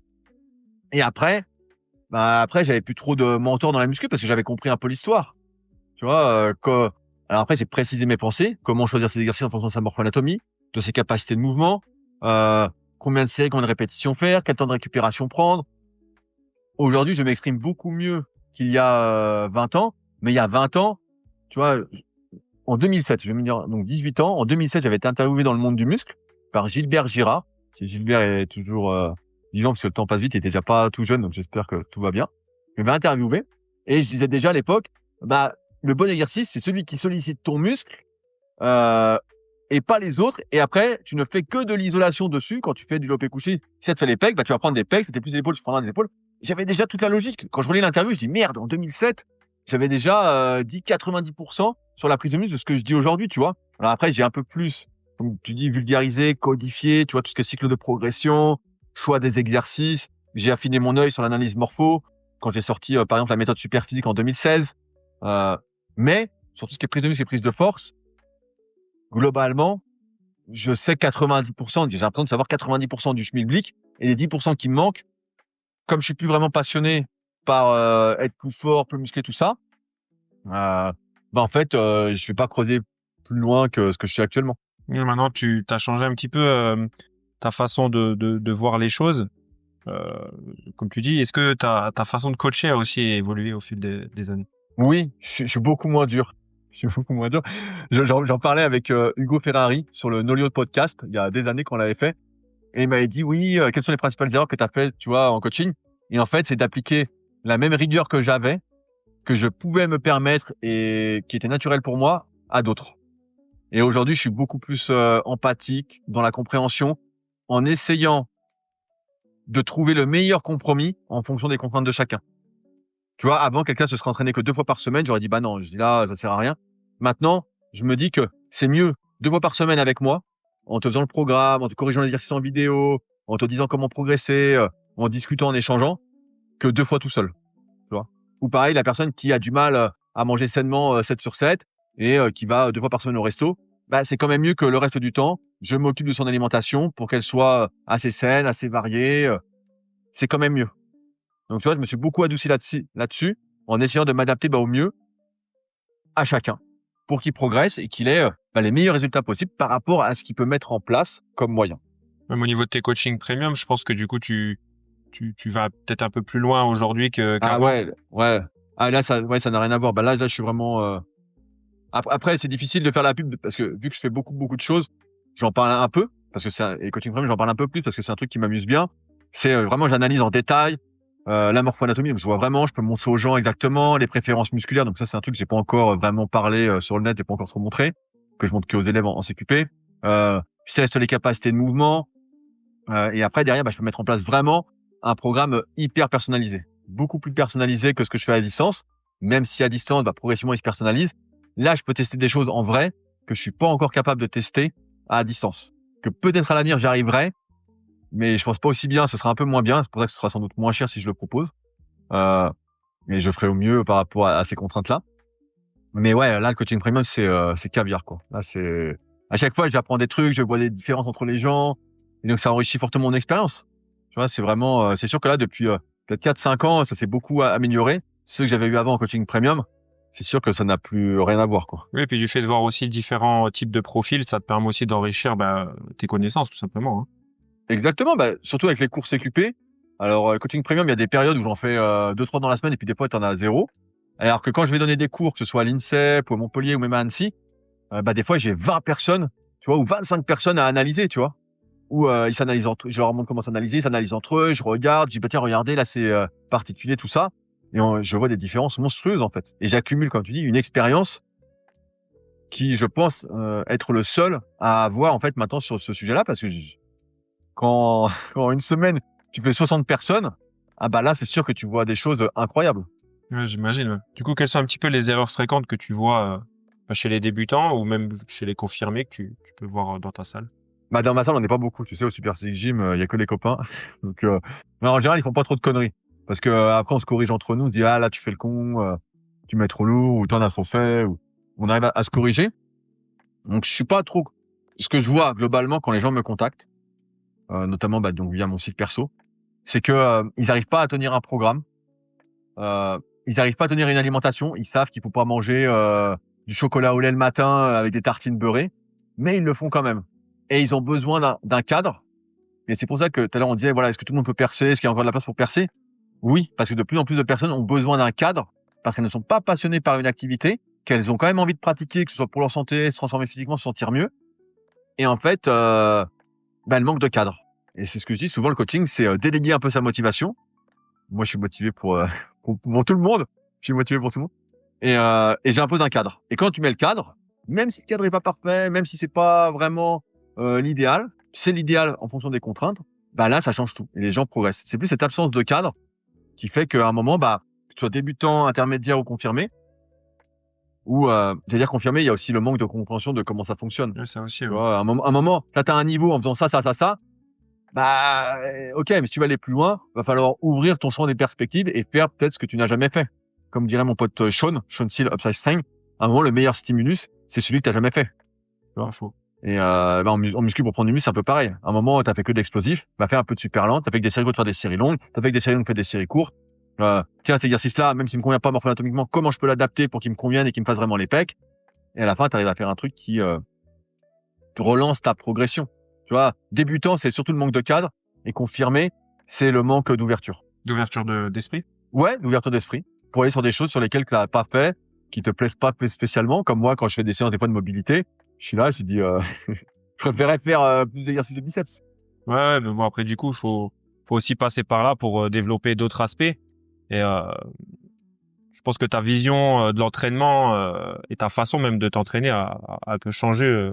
Et après, j'avais plus trop de mentors dans la muscu parce que j'avais compris un peu l'histoire. Tu vois, alors après, j'ai précisé mes pensées, comment choisir ses exercices en fonction de sa morpho-anatomie, de ses capacités de mouvement, combien de séries, combien de répétitions faire, quel temps de récupération prendre. Aujourd'hui, je m'exprime beaucoup mieux qu'il y a 20 ans, mais il y a 20 ans, tu vois, en 2007, je vais me dire, donc 18 ans, en 2007, j'avais été interviewé dans Le Monde du Muscle par Gilbert Girard. Si Gilbert est toujours vivant, parce que le temps passe vite, il était déjà pas tout jeune, donc j'espère que tout va bien. Il m'avait interviewé, et je disais déjà à l'époque, le bon exercice, c'est celui qui sollicite ton muscle, et pas les autres. Et après, tu ne fais que de l'isolation dessus. Quand tu fais du développé couché, si ça te fait les pecs, tu vas prendre des pecs. Si t'es plus des épaules, tu prendras des épaules. J'avais déjà toute la logique. Quand je relis l'interview, je dis merde, en 2007, j'avais déjà dit 90% sur la prise de muscle de ce que je dis aujourd'hui, tu vois. Alors après, j'ai un peu plus, comme tu dis, vulgarisé, codifié, tu vois, tout ce qui est cycle de progression, choix des exercices. J'ai affiné mon œil sur l'analyse morpho. quand j'ai sorti, par exemple, la méthode Superphysique en 2016. Mais sur tout ce qui est prise de muscle et prise de force, globalement, je sais 90%, j'ai l'impression de savoir 90% du schmilblick, et les 10% qui me manquent, comme je suis plus vraiment passionné par être plus fort, plus musclé, tout ça, en fait, je vais pas creuser plus loin que ce que je suis actuellement. Et maintenant, tu as changé un petit peu ta façon de voir les choses. Comme tu dis, est-ce que ta façon de coacher a aussi évolué au fil des années? Oui, je suis beaucoup moins dur. Je suis beaucoup moins dur. J'en parlais avec Hugo Ferrari sur le Nolio podcast il y a des années qu'on l'avait fait, et il m'avait dit oui, quelles sont les principales erreurs que tu as faites, tu vois, en coaching. Et en fait, c'est d'appliquer la même rigueur que j'avais, que je pouvais me permettre et qui était naturelle pour moi, à d'autres. Et aujourd'hui, je suis beaucoup plus empathique dans la compréhension, en essayant de trouver le meilleur compromis en fonction des contraintes de chacun. Tu vois, avant, quelqu'un se serait entraîné que 2 fois par semaine, j'aurais dit, bah non, je dis là, ça sert à rien. Maintenant, je me dis que c'est mieux 2 fois par semaine avec moi, en te faisant le programme, en te corrigeant les exercices en vidéo, en te disant comment progresser, en discutant, en échangeant, que 2 fois tout seul. Tu vois. Ou pareil, la personne qui a du mal à manger sainement 7 sur 7 et qui va 2 fois par semaine au resto, bah, c'est quand même mieux que le reste du temps, je m'occupe de son alimentation pour qu'elle soit assez saine, assez variée. C'est quand même mieux. Donc, tu vois, je me suis beaucoup adouci là-dessus, en essayant de m'adapter au mieux à chacun pour qu'il progresse et qu'il ait les meilleurs résultats possibles par rapport à ce qu'il peut mettre en place comme moyen. Même au niveau de tes coachings premium, je pense que du coup, tu vas peut-être un peu plus loin aujourd'hui qu'avant. Ah ouais. Ah là, ça n'a rien à voir. Bah là, je suis vraiment. Après, c'est difficile de faire la pub parce que vu que je fais beaucoup de choses, j'en parle un peu parce que et coaching premium, j'en parle un peu plus parce que c'est un truc qui m'amuse bien. C'est vraiment, j'analyse en détail. La morpho-anatomie, donc je vois vraiment, je peux montrer aux gens exactement les préférences musculaires. Donc ça, c'est un truc que j'ai pas encore vraiment parlé sur le net, j'ai pas encore trop montré, que je montre qu'aux élèves en CQP. Je teste les capacités de mouvement. Et après, derrière, je peux mettre en place vraiment un programme hyper personnalisé. Beaucoup plus personnalisé que ce que je fais à distance. Même si à distance, progressivement, il se personnalise. Là, je peux tester des choses en vrai que je suis pas encore capable de tester à distance. Que peut-être à l'avenir, j'arriverai. Mais je pense pas aussi bien, ce sera un peu moins bien. C'est pour ça que ce sera sans doute moins cher si je le propose. Mais je ferai au mieux par rapport à ces contraintes-là. Mais ouais, là, le coaching premium, c'est caviar, quoi. Là, c'est, à chaque fois, j'apprends des trucs, je vois des différences entre les gens. Et donc, ça enrichit fortement mon expérience. Tu vois, c'est vraiment, c'est sûr que là, depuis peut-être 4-5 ans, ça s'est beaucoup amélioré. Ceux que j'avais eu avant en coaching premium, c'est sûr que ça n'a plus rien à voir, quoi. Oui, et puis du fait de voir aussi différents types de profils, ça te permet aussi d'enrichir tes connaissances, tout simplement. Hein. Exactement, surtout avec les cours CQP. Alors, coaching premium, il y a des périodes où j'en fais 2-3 dans la semaine et puis des fois, t'en as 0. Alors que quand je vais donner des cours, que ce soit à l'INSEP ou à Montpellier ou même à Annecy, des fois, j'ai 20 personnes, tu vois, ou 25 personnes à analyser, tu vois. Où ils s'analysent entre eux, je leur montre comment s'analyser, ils s'analysent entre eux, je regarde, je dis, tiens, regardez, là, c'est particulier, tout ça. Et je vois des différences monstrueuses, en fait. Et j'accumule, comme tu dis, une expérience qui, je pense, être le seul à avoir, en fait, maintenant sur ce sujet-là, parce que quand une semaine, tu fais 60 personnes, là, c'est sûr que tu vois des choses incroyables. Ouais, j'imagine. Ouais. Du coup, quelles sont un petit peu les erreurs fréquentes que tu vois chez les débutants ou même chez les confirmés que tu peux voir dans ta salle? Dans ma salle, on n'est pas beaucoup, tu sais, au Super Physique Gym, il y a que les copains. Donc, mais en général, ils font pas trop de conneries. Parce que après, on se corrige entre nous, on se dit, ah, là, tu fais le con, tu mets trop lourd, ou t'en as trop fait, ou on arrive à se corriger. Donc, je suis pas trop, ce que je vois globalement quand les gens me contactent, notamment, donc, via mon site perso, c'est que, ils arrivent pas à tenir un programme, ils arrivent pas à tenir une alimentation, ils savent qu'il faut pas manger, du chocolat au lait le matin avec des tartines beurrées, mais ils le font quand même. Et ils ont besoin d'un cadre. Et c'est pour ça que tout à l'heure on disait, voilà, est-ce que tout le monde peut percer? Est-ce qu'il y a encore de la place pour percer? Oui, parce que de plus en plus de personnes ont besoin d'un cadre parce qu'elles ne sont pas passionnées par une activité, qu'elles ont quand même envie de pratiquer, que ce soit pour leur santé, se transformer physiquement, se sentir mieux. Et en fait, elles manquent de cadre. Et c'est ce que je dis souvent, le coaching, c'est déléguer un peu sa motivation. Moi, je suis motivé pour tout le monde. Je suis motivé pour tout le monde. Et j'impose un cadre. Et quand tu mets le cadre, même si le cadre est pas parfait, même si c'est pas vraiment l'idéal, c'est l'idéal en fonction des contraintes, là, ça change tout. Et les gens progressent. C'est plus cette absence de cadre qui fait qu'à un moment, que tu sois débutant, intermédiaire ou confirmé, ou j'allais dire confirmé, il y a aussi le manque de compréhension de comment ça fonctionne. Ouais, ça aussi. Tu Ouais. vois, un moment, là, t'as un niveau en faisant ça, Ok, mais si tu veux aller plus loin, va falloir ouvrir ton champ des perspectives et faire peut-être ce que tu n'as jamais fait. Comme dirait mon pote Sean Seal Upside Strength, à un moment, le meilleur stimulus, c'est celui que tu n'as jamais fait. Faux. Et en muscu, pour prendre du muscle, c'est un peu pareil. À un moment, t'as fait que de l'explosif, bah fais un peu de super lent, t'as fait que des séries courtes, faire des séries longues, t'as fait que des séries longues, fais des séries courtes. Tiens, cet exercice-là, même s'il me convient pas morpho-anatomiquement, comment je peux l'adapter pour qu'il me convienne et qu'il me fasse vraiment les pecs? Et à la fin, t'arrives à faire un truc qui relance ta progression. Tu vois, débutant, c'est surtout le manque de cadre, et confirmé, c'est le manque d'ouverture. D'ouverture d'esprit? Ouais, d'ouverture d'esprit, pour aller sur des choses sur lesquelles tu n'as pas fait, qui te plaisent pas spécialement, comme moi quand je fais des séances des fois de mobilité, je suis là, je me dis, je préférerais faire plus d'exercices de biceps. Ouais, mais bon, après, du coup, faut aussi passer par là pour développer d'autres aspects. Et je pense que ta vision de l'entraînement et ta façon même de t'entraîner a un peu changé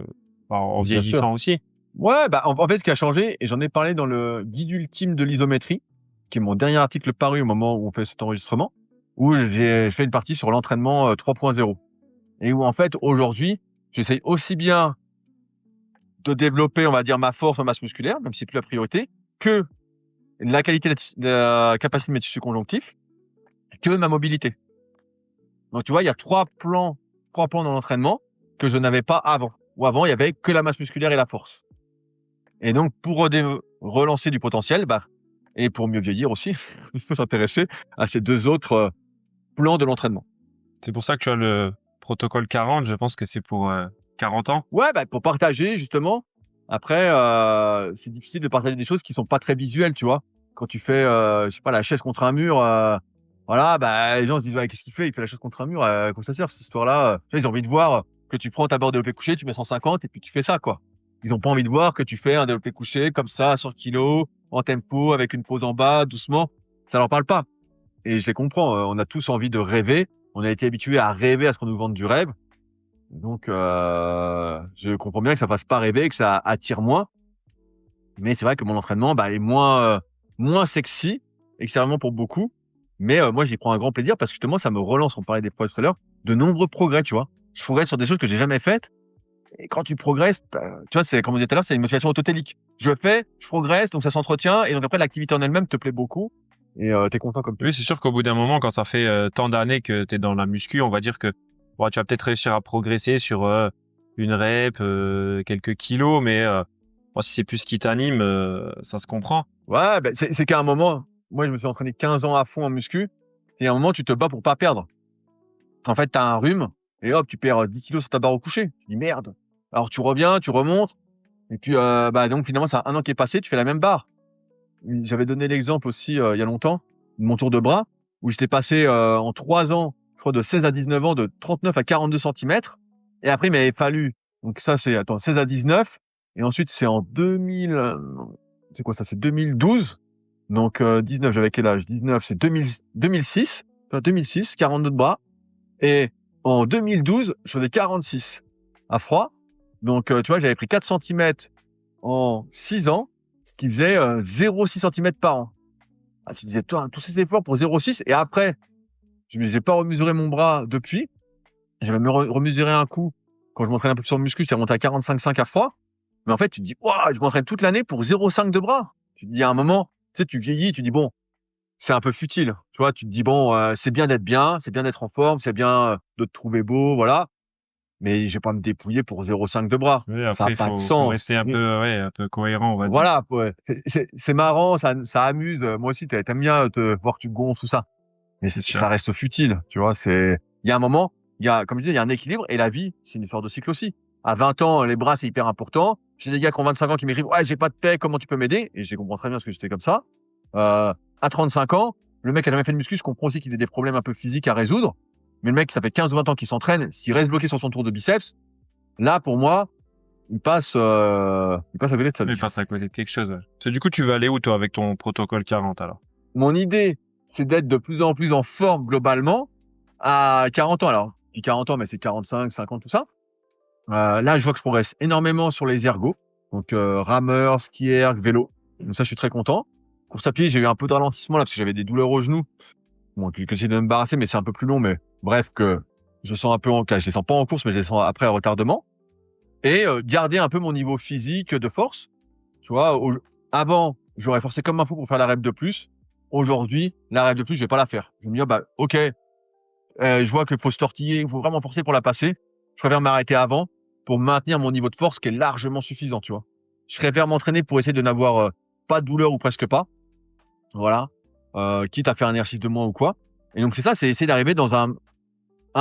en Bien vieillissant sûr. aussi. Ouais, bah en fait, ce qui a changé, et j'en ai parlé dans le guide ultime de l'isométrie, qui est mon dernier article paru au moment où on fait cet enregistrement, où j'ai fait une partie sur l'entraînement 3.0. Et où en fait, aujourd'hui, j'essaye aussi bien de développer, on va dire, ma force, ma masse musculaire, même si c'est plus la priorité, que la qualité, la capacité de mes tissus conjonctifs, que ma mobilité. Donc tu vois, il y a trois plans dans l'entraînement que je n'avais pas avant. Ou avant, il y avait que la masse musculaire et la force. Et donc, pour relancer du potentiel, et pour mieux vieillir aussi, il faut s'intéresser à ces deux autres plans de l'entraînement. C'est pour ça que tu as le protocole 40. Je pense que c'est pour 40 ans. Ouais, pour partager, justement. Après, c'est difficile de partager des choses qui sont pas très visuelles, tu vois. Quand tu fais, je sais pas, la chaise contre un mur, voilà, les gens se disent, ouais, qu'est-ce qu'il fait? Il fait la chaise contre un mur, quoi ça sert, cette histoire-là? Tu vois, ils ont envie de voir que tu prends ta barre de développé couché, tu mets 150 et puis tu fais ça, quoi. Ils ont pas envie de voir que tu fais un développé couché comme ça, à 100 kilos, en tempo, avec une pause en bas, doucement. Ça leur parle pas. Et je les comprends. On a tous envie de rêver. On a été habitués à rêver à ce qu'on nous vende du rêve. Donc, je comprends bien que ça fasse pas rêver, que ça attire moins. Mais c'est vrai que mon entraînement, est moins sexy et que c'est vraiment pour beaucoup. Mais moi, j'y prends un grand plaisir parce que justement, ça me relance. On parlait des progrès tout à l'heure, de nombreux progrès, tu vois. Je progresse sur des choses que j'ai jamais faites. Et quand tu progresses, tu vois, c'est comme on disait tout à l'heure, c'est une motivation autotélique. Je progresse, donc ça s'entretient, et donc après l'activité en elle-même te plaît beaucoup, et t'es content comme tout. Oui, c'est sûr qu'au bout d'un moment, quand ça fait tant d'années que tu es dans la muscu, on va dire que tu vas peut-être réussir à progresser sur une rep, quelques kilos, mais si c'est plus ce qui t'anime, ça se comprend. Ouais, c'est qu'à un moment, moi je me suis entraîné 15 ans à fond en muscu, et à un moment tu te bats pour pas perdre. En fait, t'as un rhume, et hop, tu perds 10 kilos sur ta barre au coucher. Tu dis merde. Alors tu reviens, tu remontes, et puis donc finalement c'est un an qui est passé, tu fais la même barre. J'avais donné l'exemple aussi il y a longtemps de mon tour de bras où j'étais passé en 3 ans, je crois de 16 à 19 ans, de 39 à 42 centimètres, et après il m'avait fallu, donc ça c'est 16 à 19, et ensuite c'est en 2000, c'est quoi ça, c'est 2012, donc 19, j'avais quel âge? 19, c'est 2006, 42 de bras, et en 2012 je faisais 46 à froid. Donc, tu vois, j'avais pris 4 centimètres en 6 ans, ce qui faisait 0,6 centimètres par an. Ah, tu disais, toi, tous ces efforts pour 0,6, et après, j'ai pas remesuré mon bras depuis. J'avais même remesuré un coup quand je m'entraînais un peu plus sur le muscu, j'étais remonté à 45,5 à froid. Mais en fait, tu te dis, waouh, je m'entraîne toute l'année pour 0,5 de bras. Tu te dis, à un moment, tu sais, tu vieillis, tu te dis, bon, c'est un peu futile. Tu vois, tu te dis, bon, c'est bien d'être en forme, c'est bien de te trouver beau, voilà. Mais je vais pas me dépouiller pour 0,5 de bras. Oui, Ça après, a pas de faut sens. rester un peu cohérent, on va dire. Voilà, ouais. C'est marrant, ça amuse. Moi aussi, t'aimes bien te voir que tu gonfles, tout ça. Mais C'est sûr. ça reste futile, tu vois. Il y a un moment, comme je disais, il y a un équilibre, et la vie, c'est une histoire de cycle aussi. À 20 ans, les bras, c'est hyper important. J'ai des gars qui ont 25 ans qui m'écrivent, ouais, j'ai pas de paix, comment tu peux m'aider? Et je comprends très bien parce que j'étais comme ça. À 35 ans, le mec a jamais fait de muscu, je comprends aussi qu'il a des problèmes un peu physiques à résoudre. Mais le mec, ça fait 15 ou 20 ans qu'il s'entraîne, s'il reste bloqué sur son tour de biceps, là, pour moi, il passe à côté de sa vie. Il passe à côté de quelque chose. Ouais. Du coup, tu veux aller où, toi, avec ton protocole 40, alors? Mon idée, c'est d'être de plus en plus en forme globalement à 40 ans. Alors, je dis 40 ans, mais c'est 45, 50, tout ça. Là, je vois que je progresse énormément sur les ergos. Donc, rameur, ski erg, vélo. Donc ça, je suis très content. Course à pied, j'ai eu un peu de ralentissement là parce que j'avais des douleurs aux genoux. Bon, j'ai essayé de me barrasser, mais c'est un peu plus long. Mais bref, que je sens un peu je les sens pas en course, mais je les sens après à retardement. Et garder un peu mon niveau physique de force. Tu vois, avant, j'aurais forcé comme un fou pour faire la rep de plus. Aujourd'hui, la rep de plus, je vais pas la faire. Je vais me dire, bah, ok, je vois qu'il faut se tortiller, il faut vraiment forcer pour la passer. Je préfère m'arrêter avant pour maintenir mon niveau de force qui est largement suffisant, tu vois. Je préfère m'entraîner pour essayer de n'avoir pas de douleur ou presque pas. Voilà. Quitte à faire un exercice de moins ou quoi. Et donc, c'est ça, c'est essayer d'arriver dans un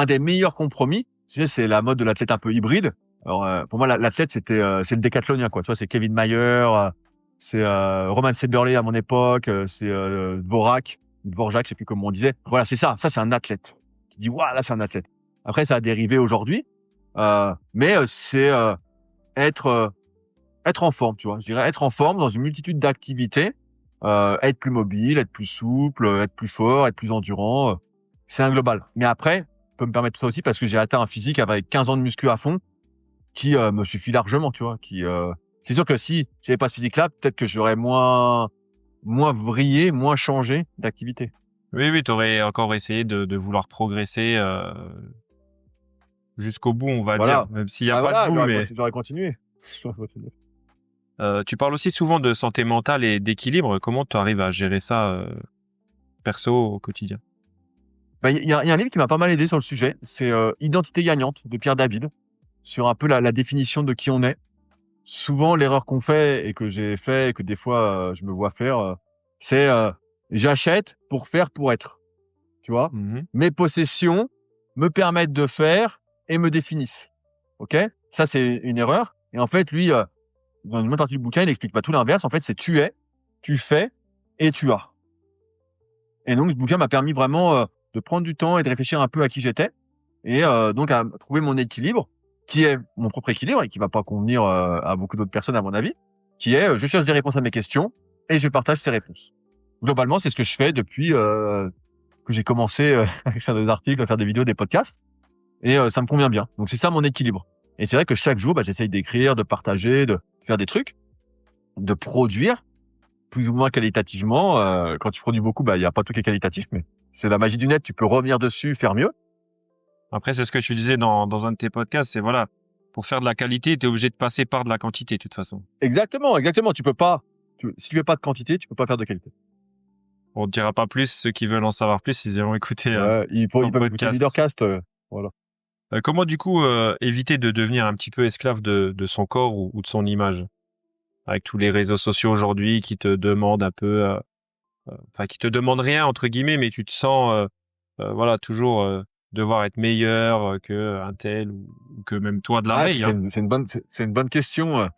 des meilleurs compromis. Tu sais, c'est la mode de l'athlète un peu hybride. Alors, pour moi, l'athlète, c'est le décathlonien, quoi. Tu vois, c'est Kevin Mayer, c'est Roman Seberle à mon époque, c'est Dvorak, je sais plus comment on disait. Voilà, c'est ça. Ça, c'est un athlète. Tu dis, waouh, là, c'est un athlète. Après, ça a dérivé aujourd'hui, mais c'est être en forme, tu vois. Je dirais être en forme dans une multitude d'activités, être plus mobile, être plus souple, être plus fort, être plus endurant. C'est un global. Mais après, je peux me permettre ça aussi parce que j'ai atteint un physique avec 15 ans de muscu à fond qui me suffit largement, tu vois. C'est sûr que si j'avais pas ce physique-là, peut-être que j'aurais moins vrillé, moins changé d'activité. Oui, t'aurais encore essayé de vouloir progresser jusqu'au bout, on va Voilà. dire, même s'il y a pas de bout. Mais J'aurais continué. tu parles aussi souvent de santé mentale et d'équilibre. Comment tu arrives à gérer ça perso au quotidien? Ben, il y a un livre qui m'a pas mal aidé sur le sujet. C'est Identité gagnante de Pierre David, sur un peu la définition de qui on est. Souvent, l'erreur qu'on fait et que j'ai fait et que des fois je me vois faire, c'est j'achète pour faire pour être. Tu vois, mes possessions me permettent de faire et me définissent. Ok, ça c'est une erreur. Et en fait, lui, dans une autre partie du bouquin, il explique pas tout l'inverse. En fait, c'est tu es, tu fais et tu as. Et donc, ce bouquin m'a permis vraiment de prendre du temps et de réfléchir un peu à qui j'étais et donc à trouver mon équilibre, qui est mon propre équilibre et qui va pas convenir à beaucoup d'autres personnes à mon avis, qui est je cherche des réponses à mes questions et je partage ces réponses. Globalement, c'est ce que je fais depuis que j'ai commencé à faire des articles, à faire des vidéos, des podcasts et ça me convient bien. Donc c'est ça mon équilibre. Et c'est vrai que chaque jour, j'essaye d'écrire, de partager, de faire des trucs, de produire plus ou moins qualitativement. Quand tu produis beaucoup, il y a pas tout qui est qualitatif, mais c'est la magie du net. Tu peux revenir dessus, faire mieux. Après, c'est ce que tu disais dans un de tes podcasts, c'est voilà, pour faire de la qualité, tu es obligé de passer par de la quantité, de toute façon. Exactement. Tu peux pas, si tu fais pas de quantité, tu peux pas faire de qualité. On ne dira pas plus, ceux qui veulent en savoir plus, ils iront écouter ils peuvent écouter Leadercast, voilà. Comment du coup éviter de devenir un petit peu esclave de son corps ou de son image, avec tous les réseaux sociaux aujourd'hui qui te demandent un peu, qui te demandent rien entre guillemets, mais tu te sens voilà toujours devoir être meilleur que un tel ou que même toi de la veille. C'est une bonne question.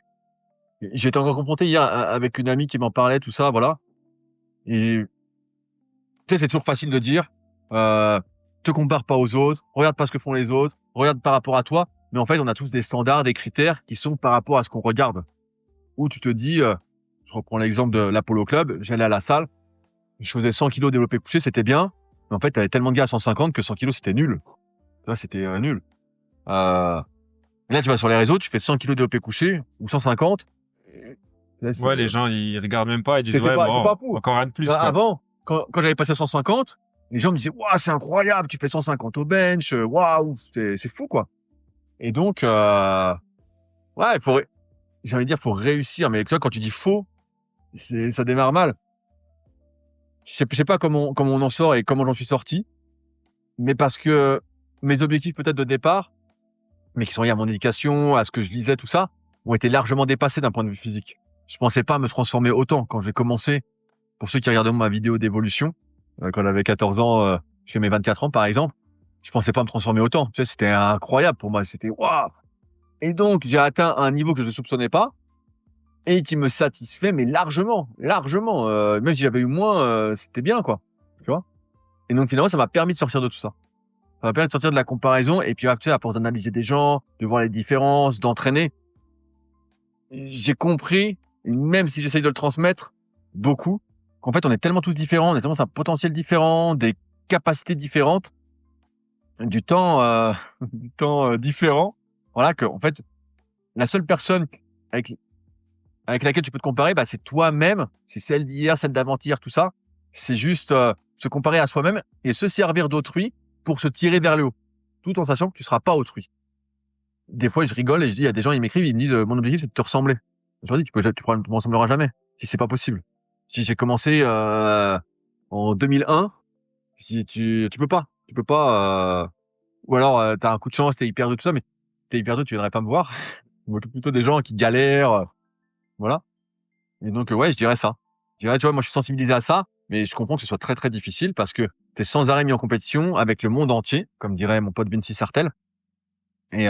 J'étais encore confronté hier avec une amie qui m'en parlait, tout ça, voilà. Et tu sais, c'est toujours facile de dire, te compare pas aux autres, regarde pas ce que font les autres, regarde par rapport à toi. Mais en fait, on a tous des standards, des critères qui sont par rapport à ce qu'on regarde. Où tu te dis, je reprends l'exemple de l'Apollo Club, j'allais à la salle, je faisais 100 kilos développé couché, c'était bien. Mais en fait, t'avais tellement de gars à 150 que 100 kilos, c'était nul. Là, c'était nul. Et là, tu vas sur les réseaux, tu fais 100 kilos développé couché ou 150. Là, ouais, les gens, ils regardent même pas, ils disent, c'est pas fou. encore un de plus, quoi. Avant, quand j'avais passé à 150, les gens me disaient, waouh, c'est incroyable, tu fais 150 au bench, waouh, c'est fou, quoi. Et donc, ouais, j'ai envie de dire, faut réussir. Mais toi, quand tu dis faux, ça démarre mal. Je sais pas comment on en sort et comment j'en suis sorti. Mais parce que mes objectifs, peut-être de départ, mais qui sont liés à mon éducation, à ce que je lisais, tout ça, ont été largement dépassés d'un point de vue physique. Je pensais pas me transformer autant quand j'ai commencé. Pour ceux qui regardent ma vidéo d'évolution, quand j'avais 14 ans, jusqu'à mes 24 ans, par exemple, je pensais pas me transformer autant. Tu sais, c'était incroyable pour moi. C'était waouh. Et donc, j'ai atteint un niveau que je ne soupçonnais pas et qui me satisfait, mais largement. Même si j'avais eu moins, c'était bien, quoi. Tu vois. Et donc, finalement, ça m'a permis de sortir de tout ça. Ça m'a permis de sortir de la comparaison. Et puis, tu sais, à force d'analyser des gens, de voir les différences, d'entraîner, j'ai compris, même si j'essaye de le transmettre beaucoup, qu'en fait, on est tellement tous différents, on a tellement un potentiel différent, des capacités différentes, du temps différent. Voilà, que en fait, la seule personne avec laquelle tu peux te comparer, c'est toi-même, c'est celle d'hier, celle d'avant-hier, tout ça. C'est juste se comparer à soi-même et se servir d'autrui pour se tirer vers le haut, tout en sachant que tu seras pas autrui. Des fois, je rigole et je dis, il y a des gens, ils m'écrivent, ils me disent, mon objectif, c'est de te ressembler. Je leur dis, tu ne me ressembleras jamais. Si c'est pas possible. Si j'ai commencé en 2001, si tu peux pas. Ou alors t'as un coup de chance, t'es hyper deux tout ça, mais t'es hyper deux, tu viendrais pas me voir. Je m'occupe plutôt des gens qui galèrent, voilà. Et donc ouais, je dirais ça. Je dirais, tu vois, moi je suis sensibilisé à ça, mais je comprends que ce soit très très difficile parce que t'es sans arrêt mis en compétition avec le monde entier, comme dirait mon pote Vinci Sartel. Et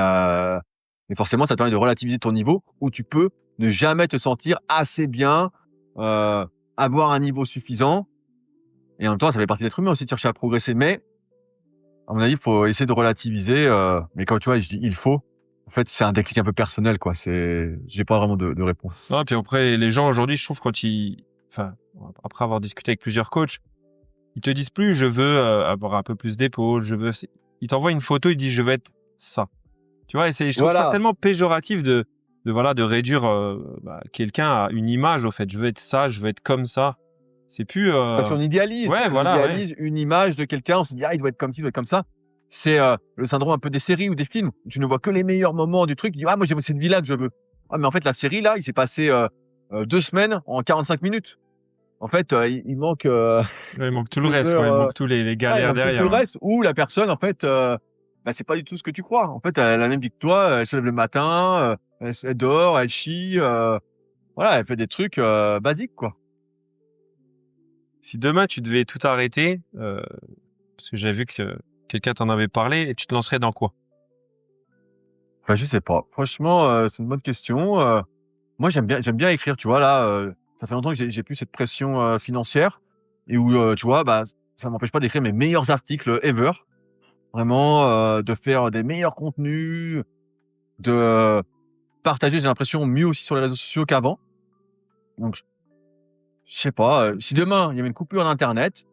forcément, ça te permet de relativiser ton niveau où tu peux ne jamais te sentir assez bien, avoir un niveau suffisant. Et en même temps, ça fait partie d'être humain aussi de chercher à progresser. Mais, à mon avis, il faut essayer de relativiser. Mais quand tu vois, je dis il faut. En fait, c'est un déclic un peu personnel, quoi. J'ai pas vraiment de réponse. Non, puis après, les gens aujourd'hui, je trouve, après avoir discuté avec plusieurs coachs, ils te disent plus, je veux avoir un peu plus d'épaules, ils t'envoient une photo, ils disent, je veux être ça. Tu vois, et je trouve ça tellement péjoratif de réduire quelqu'un à une image, au fait. Je veux être ça, je veux être comme ça. C'est plus. Parce qu'on idéalise. Ouais, on idéalise une image de quelqu'un. On se dit il doit être comme ci, il doit être comme ça. C'est le syndrome un peu des séries ou des films. Tu ne vois que les meilleurs moments du truc. Tu dis moi j'ai cette vie-là que je veux. Ah mais en fait la série là, il s'est passé 2 semaines en 45 minutes. En fait il manque. Il manque tout le reste. Il manque tous les galères derrière. Tout le reste. Ou la personne en fait. C'est pas du tout ce que tu crois. En fait, elle a la même vie que toi. Elle se lève le matin, elle dort, elle chie. Voilà, elle fait des trucs basiques, quoi. Si demain tu devais tout arrêter, parce que j'ai vu que quelqu'un t'en avait parlé, et tu te lancerais dans quoi? Enfin, je sais pas. Franchement, c'est une bonne question. Moi, j'aime bien écrire. Tu vois là, ça fait longtemps que j'ai plus cette pression financière et où tu vois, ça m'empêche pas d'écrire mes meilleurs articles ever. Vraiment, de faire des meilleurs contenus, de partager, j'ai l'impression, mieux aussi sur les réseaux sociaux qu'avant. Donc, je sais pas, si demain, il y avait une coupure d'Internet,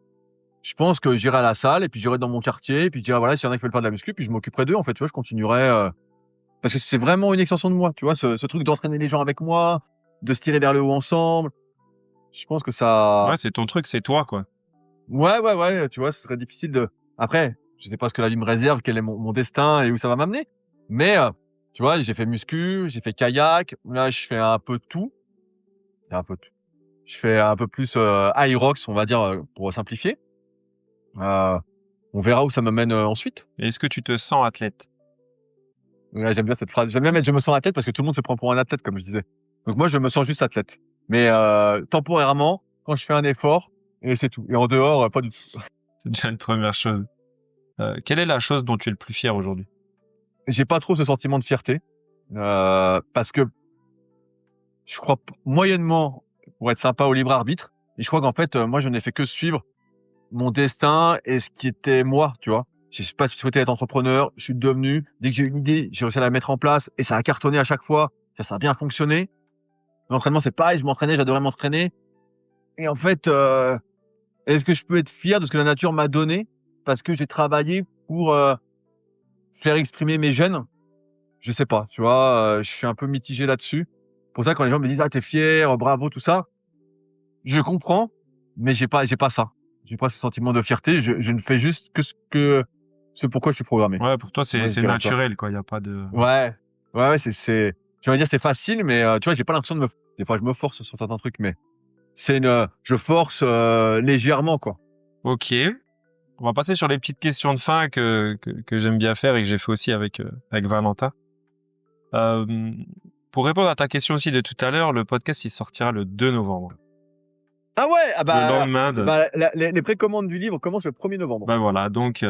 je pense que j'irai à la salle et puis j'irai dans mon quartier et puis je dirais, voilà, s'il y en a qui veulent faire de la muscu, puis je m'occuperai d'eux, en fait, tu vois, je continuerai, parce que c'est vraiment une extension de moi, tu vois, ce truc d'entraîner les gens avec moi, de se tirer vers le haut ensemble. Je pense que ça... Ouais, c'est ton truc, c'est toi, quoi. Ouais, tu vois, ce serait difficile de... Après, je sais pas ce que la vie me réserve, quel est mon destin et où ça va m'amener. Mais, tu vois, j'ai fait muscu, j'ai fait kayak. Là, je fais un peu tout. Je fais un peu plus Hyrox, on va dire, pour simplifier. On verra où ça me mène ensuite. Et est-ce que tu te sens athlète? Ouais, j'aime bien cette phrase. J'aime bien mettre je me sens athlète parce que tout le monde se prend pour un athlète, comme je disais. Donc moi, je me sens juste athlète. Mais temporairement, quand je fais un effort, et c'est tout. Et en dehors, pas du tout. C'est déjà une première chose. Quelle est la chose dont tu es le plus fier aujourd'hui? J'ai pas trop ce sentiment de fierté parce que je crois moyennement pour être sympa au libre arbitre. Et je crois qu'en fait, moi, je n'ai fait que suivre mon destin et ce qui était moi, tu vois. Je sais pas si je souhaitais être entrepreneur, je suis devenu. Dès que j'ai eu une idée, j'ai réussi à la mettre en place et ça a cartonné à chaque fois. Ça a bien fonctionné. L'entraînement, c'est pareil. Je m'entraînais, j'adorais m'entraîner. Et en fait, est-ce que je peux être fier de ce que la nature m'a donné parce que j'ai travaillé pour faire exprimer mes gènes? Je sais pas, tu vois, je suis un peu mitigé là-dessus. Pour ça, quand les gens me disent t'es fier, bravo, tout ça, je comprends, mais j'ai pas ça. J'ai pas ce sentiment de fierté. Je ne fais juste que ce pourquoi je suis programmé. Ouais, pour toi c'est naturel, quoi. Il y a pas de. Ouais, c'est. Je vais dire c'est facile, mais tu vois, j'ai pas l'impression de des fois je me force sur certains trucs, mais je force légèrement, quoi. Ok. On va passer sur les petites questions de fin que j'aime bien faire et que j'ai fait aussi avec Valentin. Pour répondre à ta question aussi de tout à l'heure, le podcast il sortira le 2 novembre. Ah ouais, le lendemain les précommandes du livre commencent le 1er novembre. Voilà, donc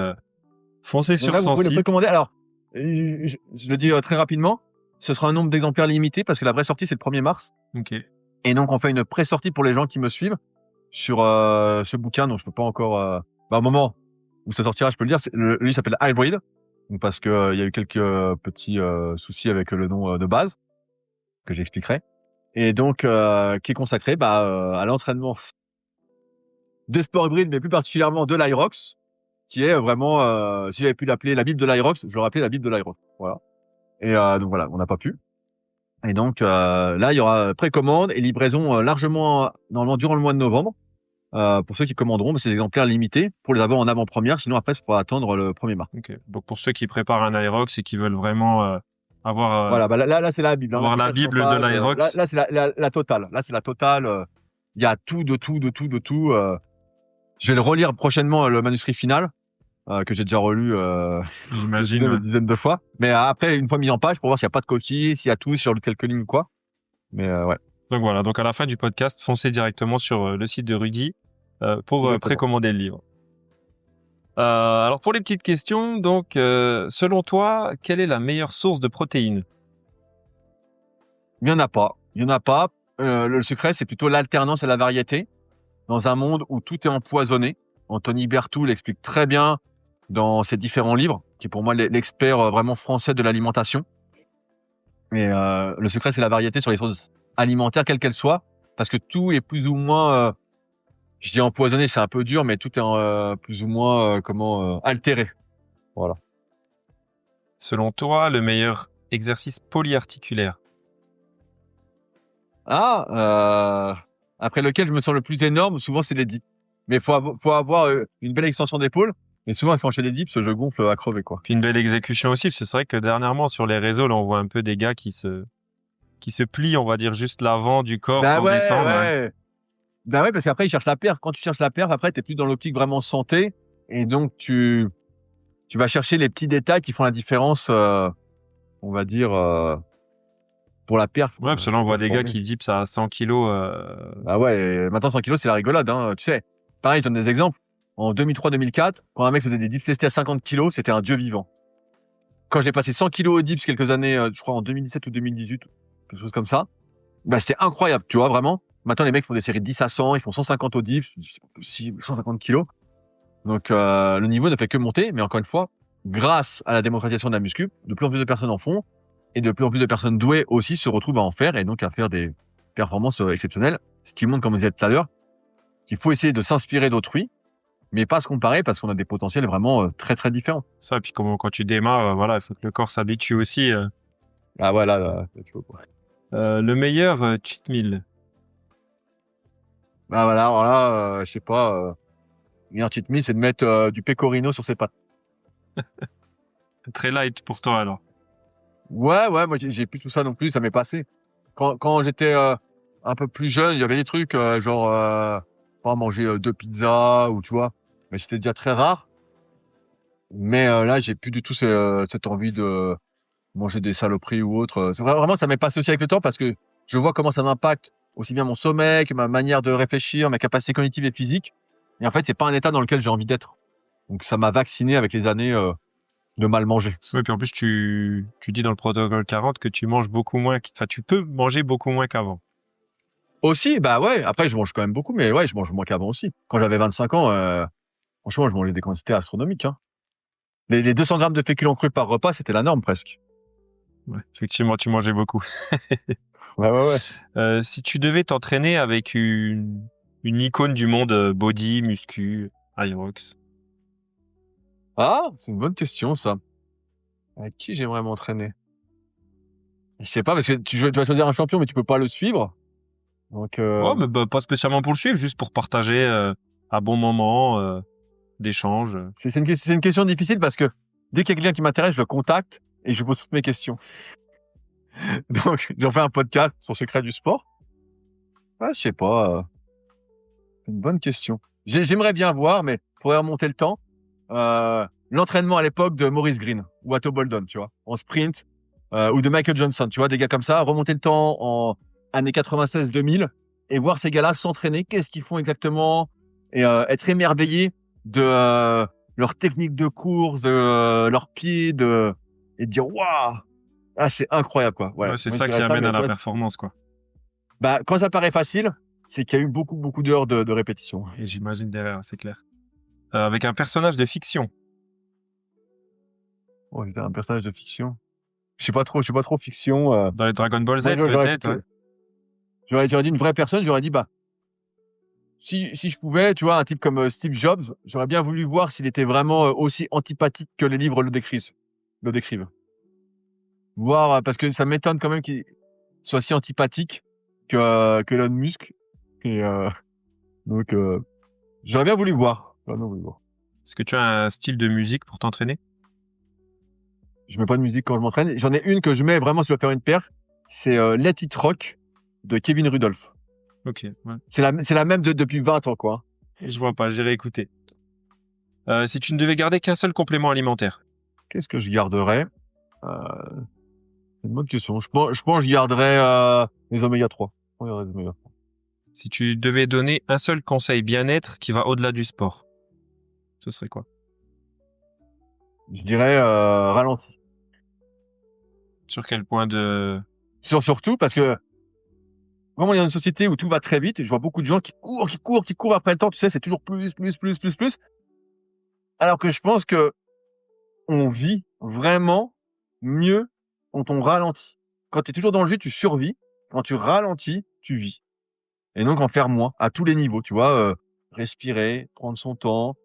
foncez sur là, son vous pouvez site. le précommander. Alors, je le dis très rapidement, ce sera un nombre d'exemplaires limité parce que la vraie sortie c'est le 1er mars. Ok. Et donc on fait une pré-sortie pour les gens qui me suivent sur ce bouquin dont je peux pas encore au moment où ça sortira, je peux le dire, le livre s'appelle Hybrid. Donc parce que il y a eu quelques petits soucis avec le nom de base que j'expliquerai. Et donc qui est consacré à l'entraînement des sports hybrides, mais plus particulièrement de l'Hyrox, qui est vraiment si j'avais pu l'appeler la Bible de l'Hyrox, je l'aurais appelé la Bible de l'Hyrox. Voilà. Et donc voilà, on n'a pas pu. Et donc là, il y aura précommande et livraison largement normalement durant le mois de novembre. Pour ceux qui commanderont, mais c'est des exemplaires limités pour les avoir en avant-première. Sinon, après, il faudra attendre le 1er mars. Ok. Donc, pour ceux qui préparent un Hyrox et qui veulent vraiment Avoir, Voilà, bah là, c'est la Bible. Hein. avoir Là, la c'est Bible de 400 pages. l'Aerox. Là, c'est la totale. Là, c'est la totale. Il y a tout, de tout, de tout, de tout. Je vais le relire prochainement, le manuscrit final, que j'ai déjà relu J'imagine. des Ouais. dizaines de fois. Mais après, une fois mis en page, pour voir s'il n'y a pas de coquilles, s'il y a tout, si j'ai relu quelques lignes ou quoi. Mais ouais. Donc voilà, donc à la fin du podcast, foncez directement sur le site de Rudy pour Exactement. précommander le livre. Alors pour les petites questions, donc selon toi, quelle est la meilleure source de protéines? Il n'y en a pas. Il y en a pas. Le secret, c'est plutôt l'alternance et la variété. Dans un monde où tout est empoisonné, Anthony Berthoud l'explique très bien dans ses différents livres, qui est pour moi l'expert vraiment français de l'alimentation. Et le secret, c'est la variété sur les sources alimentaires, quelles qu'elles soient, parce que tout est plus ou moins, je dis empoisonné, c'est un peu dur, mais tout est plus ou moins altéré. Voilà. Selon toi, le meilleur exercice polyarticulaire? Après lequel je me sens le plus énorme, souvent c'est les dips. Mais faut avoir une belle extension d'épaule. Mais souvent quand je fais des dips, je gonfle à crever quoi. Puis une belle exécution aussi, parce que c'est vrai que dernièrement sur les réseaux, là, on voit un peu des gars qui se plient, on va dire, juste l'avant du corps sans descendre. Ouais. Bah ouais, parce qu'après ils cherchent la perf. Quand tu cherches la perf, après t'es plus dans l'optique vraiment santé, et donc tu vas chercher les petits détails qui font la différence, on va dire pour la perf. Ouais, parce que là, on voit des gars qui dips à 100 kilos. Bah ouais, et maintenant 100 kilos c'est la rigolade, hein. Tu sais, pareil, je donne des exemples. En 2003-2004, quand un mec faisait des dips testés à 50 kilos, c'était un dieu vivant. Quand j'ai passé 100 kilos au dips quelques années, je crois en 2017 ou 2018, quelque chose comme ça, bah c'était incroyable, tu vois, vraiment. Maintenant, les mecs font des séries de 10 à 100, ils font 150 au dips, c'est pas possible, 150 kilos. Donc, le niveau ne fait que monter, mais encore une fois, grâce à la démocratisation de la muscu, de plus en plus de personnes en font, et de plus en plus de personnes douées aussi se retrouvent à en faire, et donc à faire des performances exceptionnelles. Ce qui montre, comme vous disait tout à l'heure, qu'il faut essayer de s'inspirer d'autrui, mais pas se comparer parce qu'on a des potentiels vraiment très très différents. Ça, et puis quand tu démarres, voilà, il faut que le corps s'habitue aussi. Ah voilà, c'est chaud, quoi. Le meilleur cheat meal? Bah voilà, alors là, je sais pas, le meilleur cheat meal, c'est de mettre du pecorino sur ses pâtes. Très light pour toi alors. Ouais, moi j'ai plus tout ça non plus, ça m'est passé. Quand j'étais un peu plus jeune, il y avait des trucs genre pas manger 2 pizzas ou tu vois, mais c'était déjà très rare. Mais là, j'ai plus du tout cette envie de manger des saloperies ou autre. C'est vraiment ça m'est passé aussi avec le temps parce que je vois comment ça m'impacte aussi bien mon sommeil que ma manière de réfléchir, ma capacité cognitive et physique. Et en fait, c'est pas un état dans lequel j'ai envie d'être. Donc ça m'a vacciné avec les années de mal manger. Ouais, puis en plus, tu dis dans le protocole 40 que tu manges beaucoup moins, enfin, tu peux manger beaucoup moins qu'avant. Aussi, bah ouais, après je mange quand même beaucoup, mais ouais, je mange moins qu'avant aussi. Quand j'avais 25 ans, franchement, je mangeais des quantités astronomiques. Hein. Les 200 grammes de féculents crus par repas, c'était la norme presque. Ouais, effectivement, tu mangeais beaucoup. Ouais. Si tu devais t'entraîner avec une icône du monde body, muscu, Aerox? Ah, c'est une bonne question ça. Avec qui j'aimerais m'entraîner? Je sais pas, parce que tu vas choisir un champion, mais tu peux pas le suivre. Donc Ouais, mais bah, pas spécialement pour le suivre, juste pour partager un bon moment d'échange. c'est une question difficile parce que dès qu'il y a quelqu'un qui m'intéresse, je le contacte et je pose toutes mes questions. Donc j'en fais un podcast sur le secret du sport. Ouais, je sais pas. C'est une bonne question. J'aimerais bien voir, mais faudrait remonter le temps. L'entraînement à l'époque de Maurice Green ou Atto Boldon, tu vois, en sprint, ou de Michael Johnson, tu vois, des gars comme ça, remonter le temps en années 96-2000 et voir ces gars-là s'entraîner, qu'est-ce qu'ils font exactement, et être émerveillé de leur technique de course, de leurs pieds, et de dire waouh, ah c'est incroyable quoi. Ouais, c'est moi, ça je qui dirais amène mais à la tu vois, performance, quoi. bah quand ça paraît facile, c'est qu'il y a eu beaucoup d'heures de répétition. Et j'imagine derrière, c'est clair. Avec un personnage de fiction. Oh, c'était un personnage de fiction. Je suis pas trop fiction. Dans les Dragon Ball Z, Moi, peut-être. Ouais. J'aurais dit une vraie personne, j'aurais dit, bah, si je pouvais, tu vois, un type comme Steve Jobs, j'aurais bien voulu voir s'il était vraiment aussi antipathique que les livres le décrivent. Voir, parce que ça m'étonne quand même qu'il soit si antipathique que Elon Musk. Et, donc, j'aurais bien voulu voir. Est-ce que tu as un style de musique pour t'entraîner? Je mets pas de musique quand je m'entraîne. J'en ai une que je mets vraiment si je dois faire une perf. C'est Let It Rock de Kevin Rudolph. Ok, ouais. C'est la même depuis 20 ans, quoi. Je vois pas, j'irai écouter. Si tu ne devais garder qu'un seul complément alimentaire, Qu'est-ce que je garderais C'est une bonne question. Je pense que je garderais les oméga 3. Ouais, les oméga 3. si tu devais donner un seul conseil bien-être qui va au-delà du sport, ce serait quoi? Je dirais ralenti. Sur quel point de... Surtout parce que vraiment, il y a une société où tout va très vite. Et je vois beaucoup de gens qui courent après le temps. Tu sais, c'est toujours plus. Alors que je pense que on vit vraiment mieux quand on ralentit. Quand tu es toujours dans le jus, tu survis. Quand tu ralentis, tu vis. Et donc en faire moins à tous les niveaux, tu vois, respirer, prendre son temps,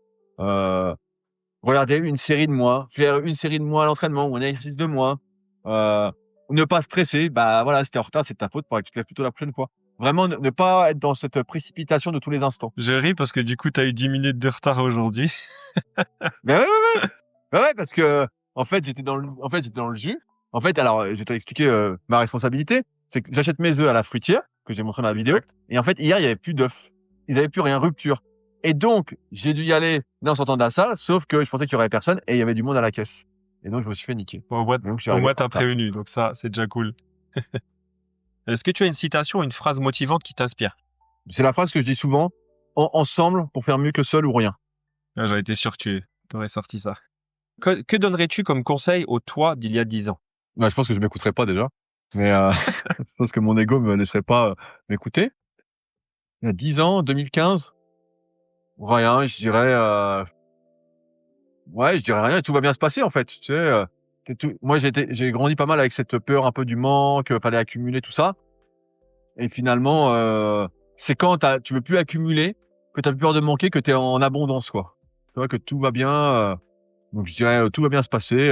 regarder une série de moi, faire une série de moi à l'entraînement ou un exercice de moi, ne pas stresser. Bah voilà, si t'es en retard, c'est de ta faute, faudrait que tu te lèves plutôt la prochaine fois. Vraiment, ne pas être dans cette précipitation de tous les instants. Je ris parce que du coup, t'as eu 10 minutes de retard aujourd'hui. Mais ouais, parce que en fait, j'étais dans le jus. En fait, alors, je vais t'expliquer ma responsabilité. C'est que j'achète mes œufs à la fruitière, que j'ai montré dans la vidéo. Et en fait, hier, il y avait plus d'œufs. Ils avaient plus rien, rupture. Et donc, j'ai dû y aller en sortant de la salle, sauf que je pensais qu'il y aurait personne et il y avait du monde à la caisse. Et donc, je me suis fait niquer. Bon, au Donc, moins, t'as prévenu, donc ça, c'est déjà cool. Est-ce que tu as une citation ou une phrase motivante qui t'inspire? C'est la phrase que je dis souvent. Ensemble pour faire mieux que seul ou rien. Ah, j'en étais sûr que tu t'aurais sorti ça. Que donnerais-tu comme conseil au toi d'il y a 10 ans? Bah, je pense que je m'écouterais pas déjà. Mais je pense que mon ego me laisserait pas m'écouter. Il y a 10 ans, 2015. Rien, je dirais ouais, je dirais rien, tout va bien se passer en fait. Tu sais, moi j'ai grandi pas mal avec cette peur un peu du manque, fallait accumuler tout ça. Et finalement, c'est quand tu veux plus accumuler, que t'as plus peur de manquer, que t'es en abondance quoi. Tu vois que tout va bien. Donc je dirais tout va bien se passer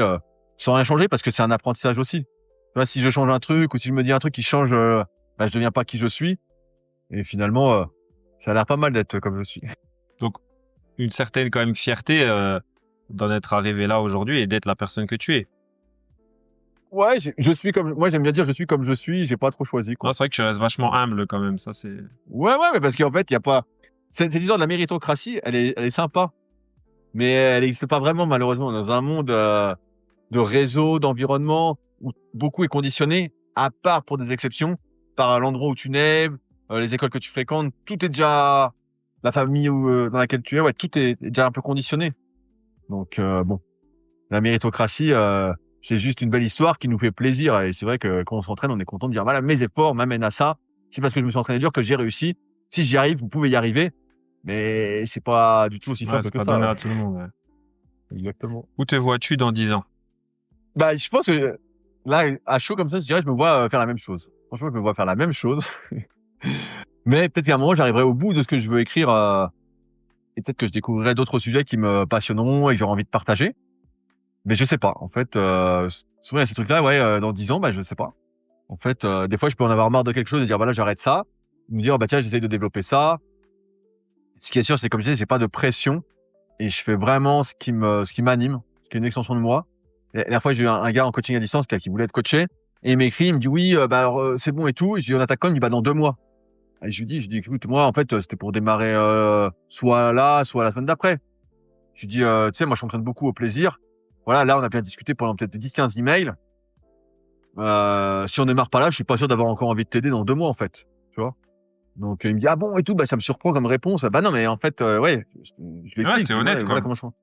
sans rien changer parce que c'est un apprentissage aussi. Tu vois, si je change un truc ou si je me dis un truc qui change, bah je deviens pas qui je suis. Et finalement, ça a l'air pas mal d'être comme je suis. Donc, une certaine quand même fierté d'en être arrivé là aujourd'hui et d'être la personne que tu es. Ouais, je suis comme moi j'aime bien dire je suis comme je suis, j'ai pas trop choisi quoi. Non, c'est vrai que tu restes vachement humble quand même, ça c'est... Ouais, mais parce qu'en fait, il y a pas cette histoire de la méritocratie, elle est sympa, mais elle n'existe pas vraiment malheureusement dans un monde de réseau, d'environnement où beaucoup est conditionné, à part pour des exceptions, par l'endroit où tu nais, les écoles que tu fréquentes, tout est déjà la famille dans laquelle tu es, ouais, tout est déjà un peu conditionné. Donc bon, la méritocratie, c'est juste une belle histoire qui nous fait plaisir et c'est vrai que quand on s'entraîne, on est content de dire voilà, mes efforts m'amènent à ça. C'est parce que je me suis entraîné dur que j'ai réussi. Si j'y arrive, vous pouvez y arriver, mais c'est pas du tout aussi Ouais, simple c'est que pas ça. donné Ouais. à tout le monde. Ouais. Exactement. Où te vois-tu dans 10 ans? Bah, je pense que là, à chaud comme ça, je dirais, je me vois faire la même chose. Franchement, je me vois faire la même chose. Mais peut-être qu'à un moment, j'arriverai au bout de ce que je veux écrire et peut-être que je découvrirai d'autres sujets qui me passionneront et que j'aurai envie de partager. Mais je sais pas. En fait, souvent il y a ces trucs-là, ouais, dans 10 ans, bah je sais pas. En fait, des fois, je peux en avoir marre de quelque chose et dire bah là, j'arrête ça. Me dire bah tiens, j'essaye de développer ça. Ce qui est sûr, c'est comme je disais, j'ai pas de pression et je fais vraiment ce qui m'anime, ce qui est une extension de moi. Et la dernière fois, j'ai eu un gars en coaching à distance qui voulait être coaché et il m'écrit, il me dit oui, bah alors c'est bon et tout. Et je dis on attaque quand? Il me dit bah dans 2 mois. Et je lui dis écoute, moi en fait, c'était pour démarrer soit là, soit la semaine d'après. Je lui dis tu sais, moi je fonctionne beaucoup au plaisir. Voilà, là on a bien discuté pendant peut-être 10-15 emails. Si on démarre pas là, je suis pas sûr d'avoir encore envie de t'aider dans 2 mois en fait, tu vois. Donc il me dit ah bon et tout, bah ça me surprend comme réponse. Bah non mais en fait ouais, je lui Ouais, explique. t'es honnête, Voilà quoi. comment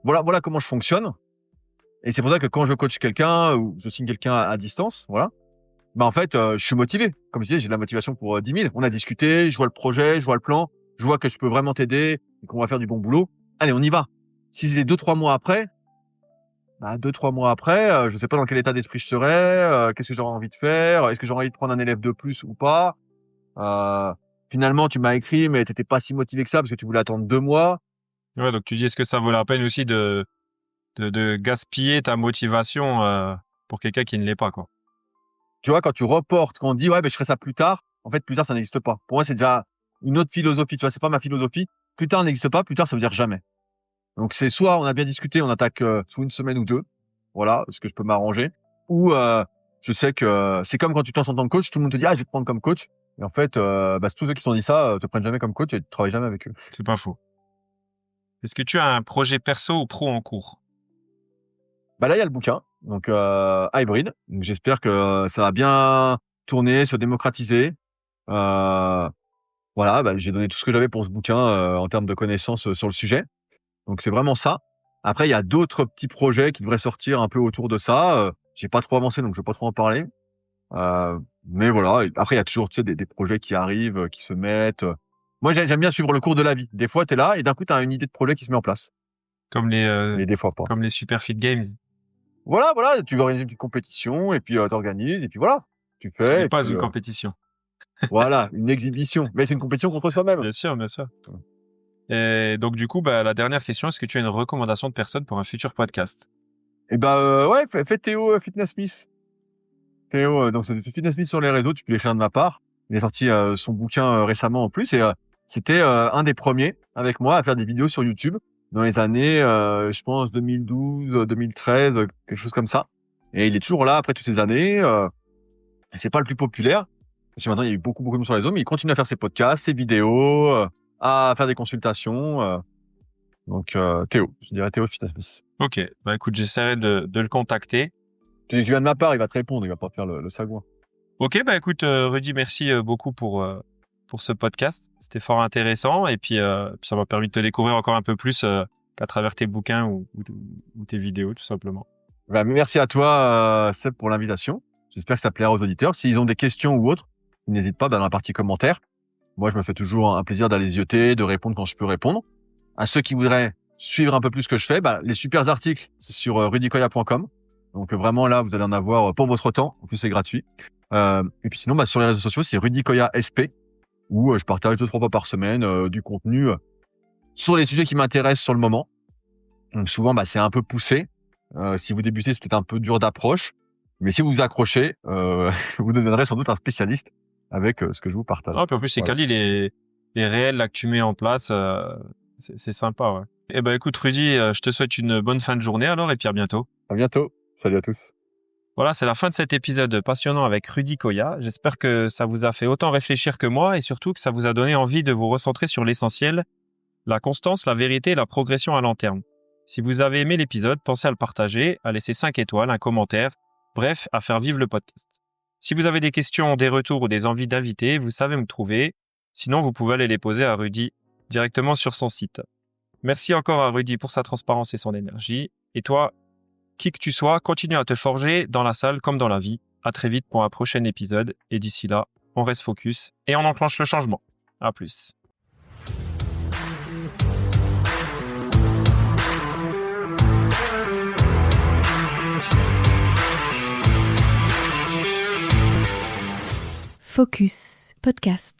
voilà comment je fonctionne. Et c'est pour ça que quand je coach quelqu'un ou je signe quelqu'un à distance, voilà, bah en fait je suis motivé. Comme je disais, j'ai de la motivation pour 10 000. On a discuté, je vois le projet, je vois le plan, je vois que je peux vraiment t'aider et qu'on va faire du bon boulot. Allez, on y va. Si c'est 2-3 mois après. Bah, 2-3 mois après, je sais pas dans quel état d'esprit je serais, qu'est-ce que j'aurais envie de faire, est-ce que j'aurais envie de prendre un élève de plus ou pas. Finalement, tu m'as écrit, mais t'étais pas si motivé que ça parce que tu voulais attendre 2 mois. Ouais, donc tu dis, est-ce que ça vaut la peine aussi de gaspiller ta motivation pour quelqu'un qui ne l'est pas, quoi? Tu vois, quand tu reportes, quand on dit ouais, ben je ferai ça plus tard, en fait, plus tard ça n'existe pas. Pour moi, c'est déjà une autre philosophie. Tu vois, c'est pas ma philosophie. Plus tard n'existe pas. Plus tard, ça veut dire jamais. Donc c'est soit on a bien discuté, on attaque sous 1 semaine ou 2. voilà, ce que je peux m'arranger. Ou je sais que c'est comme quand tu te lances en tant que coach, tout le monde te dit je vais te prendre comme coach. Et en fait, tous ceux qui t'ont dit ça te prennent jamais comme coach et tu travailles jamais avec eux. C'est pas faux. Est-ce que tu as un projet perso ou pro en cours? Là, il y a le bouquin, donc Hybrid. Donc j'espère que ça va bien tourner, se démocratiser. J'ai donné tout ce que j'avais pour ce bouquin en termes de connaissances sur le sujet. Donc c'est vraiment ça. Après, il y a d'autres petits projets qui devraient sortir un peu autour de ça. J'ai pas trop avancé, donc je vais pas trop en parler. Mais voilà. Après, il y a toujours des projets qui arrivent, qui se mettent. Moi, j'aime bien suivre le cours de la vie. Des fois, t'es là et d'un coup, t'as une idée de projet qui se met en place. Comme Mais des fois pas. comme les Super Fit Games. Voilà. Tu vas organiser une petite compétition et puis t'organises et puis voilà. Tu fais. Ce n'est pas puis, une compétition. Voilà, une exhibition. Mais c'est une compétition contre soi-même. Bien sûr. Et donc, du coup, la dernière question, est-ce que tu as une recommandation de personne pour un futur podcast? Fais Théo Fitness Smith. Théo, donc c'est Fitness Smith sur les réseaux, tu peux l'écrire de ma part. Il a sorti son bouquin récemment en plus et c'était un des premiers avec moi à faire des vidéos sur YouTube dans les années, je pense 2012, 2013, quelque chose comme ça. Et il est toujours là après toutes ces années. C'est pas le plus populaire parce que maintenant il y a eu beaucoup de monde sur les réseaux, mais il continue à faire ses podcasts, ses vidéos, à faire des consultations. Donc Théo, je dirais Théo Fitness Smith. Ok, écoute, j'essaierai de le contacter. Tu viens de ma part, il va te répondre, il va pas faire le sagouin. Ok, écoute, Rudy, merci beaucoup pour ce podcast. C'était fort intéressant et puis ça m'a permis de te découvrir encore un peu plus qu'à travers tes bouquins ou tes vidéos, tout simplement. Merci à toi, Seb, pour l'invitation. J'espère que ça plaira aux auditeurs. S'ils ont des questions ou autres, n'hésite pas dans la partie commentaires. Moi, je me fais toujours un plaisir d'aller zioter, de répondre quand je peux répondre. À ceux qui voudraient suivre un peu plus ce que je fais, les super articles, c'est sur rudykoya.com. Donc vraiment là, vous allez en avoir pour votre temps. En plus, c'est gratuit. Et puis sinon, sur les réseaux sociaux, c'est Rudy Koya SP, où je partage 2-3 fois par semaine du contenu sur les sujets qui m'intéressent sur le moment. Donc souvent, c'est un peu poussé. Si vous débutez, c'est peut-être un peu dur d'approche. Mais si vous vous accrochez, vous deviendrez sans doute un spécialiste avec ce que je vous partage. Puis en plus, c'est quali les réels là que tu mets en place. C'est sympa, ouais. Écoute, Rudy, je te souhaite une bonne fin de journée alors et puis à bientôt. À bientôt. Salut à tous. Voilà, c'est la fin de cet épisode passionnant avec Rudy Koya. J'espère que ça vous a fait autant réfléchir que moi et surtout que ça vous a donné envie de vous recentrer sur l'essentiel, la constance, la vérité et la progression à long terme. Si vous avez aimé l'épisode, pensez à le partager, à laisser 5 étoiles, un commentaire, bref, à faire vivre le podcast. Si vous avez des questions, des retours ou des envies d'inviter, vous savez me trouver. Sinon, vous pouvez aller les poser à Rudy directement sur son site. Merci encore à Rudy pour sa transparence et son énergie. Et toi, qui que tu sois, continue à te forger dans la salle comme dans la vie. À très vite pour un prochain épisode. Et d'ici là, on reste focus et on enclenche le changement. À plus. Focus Podcast.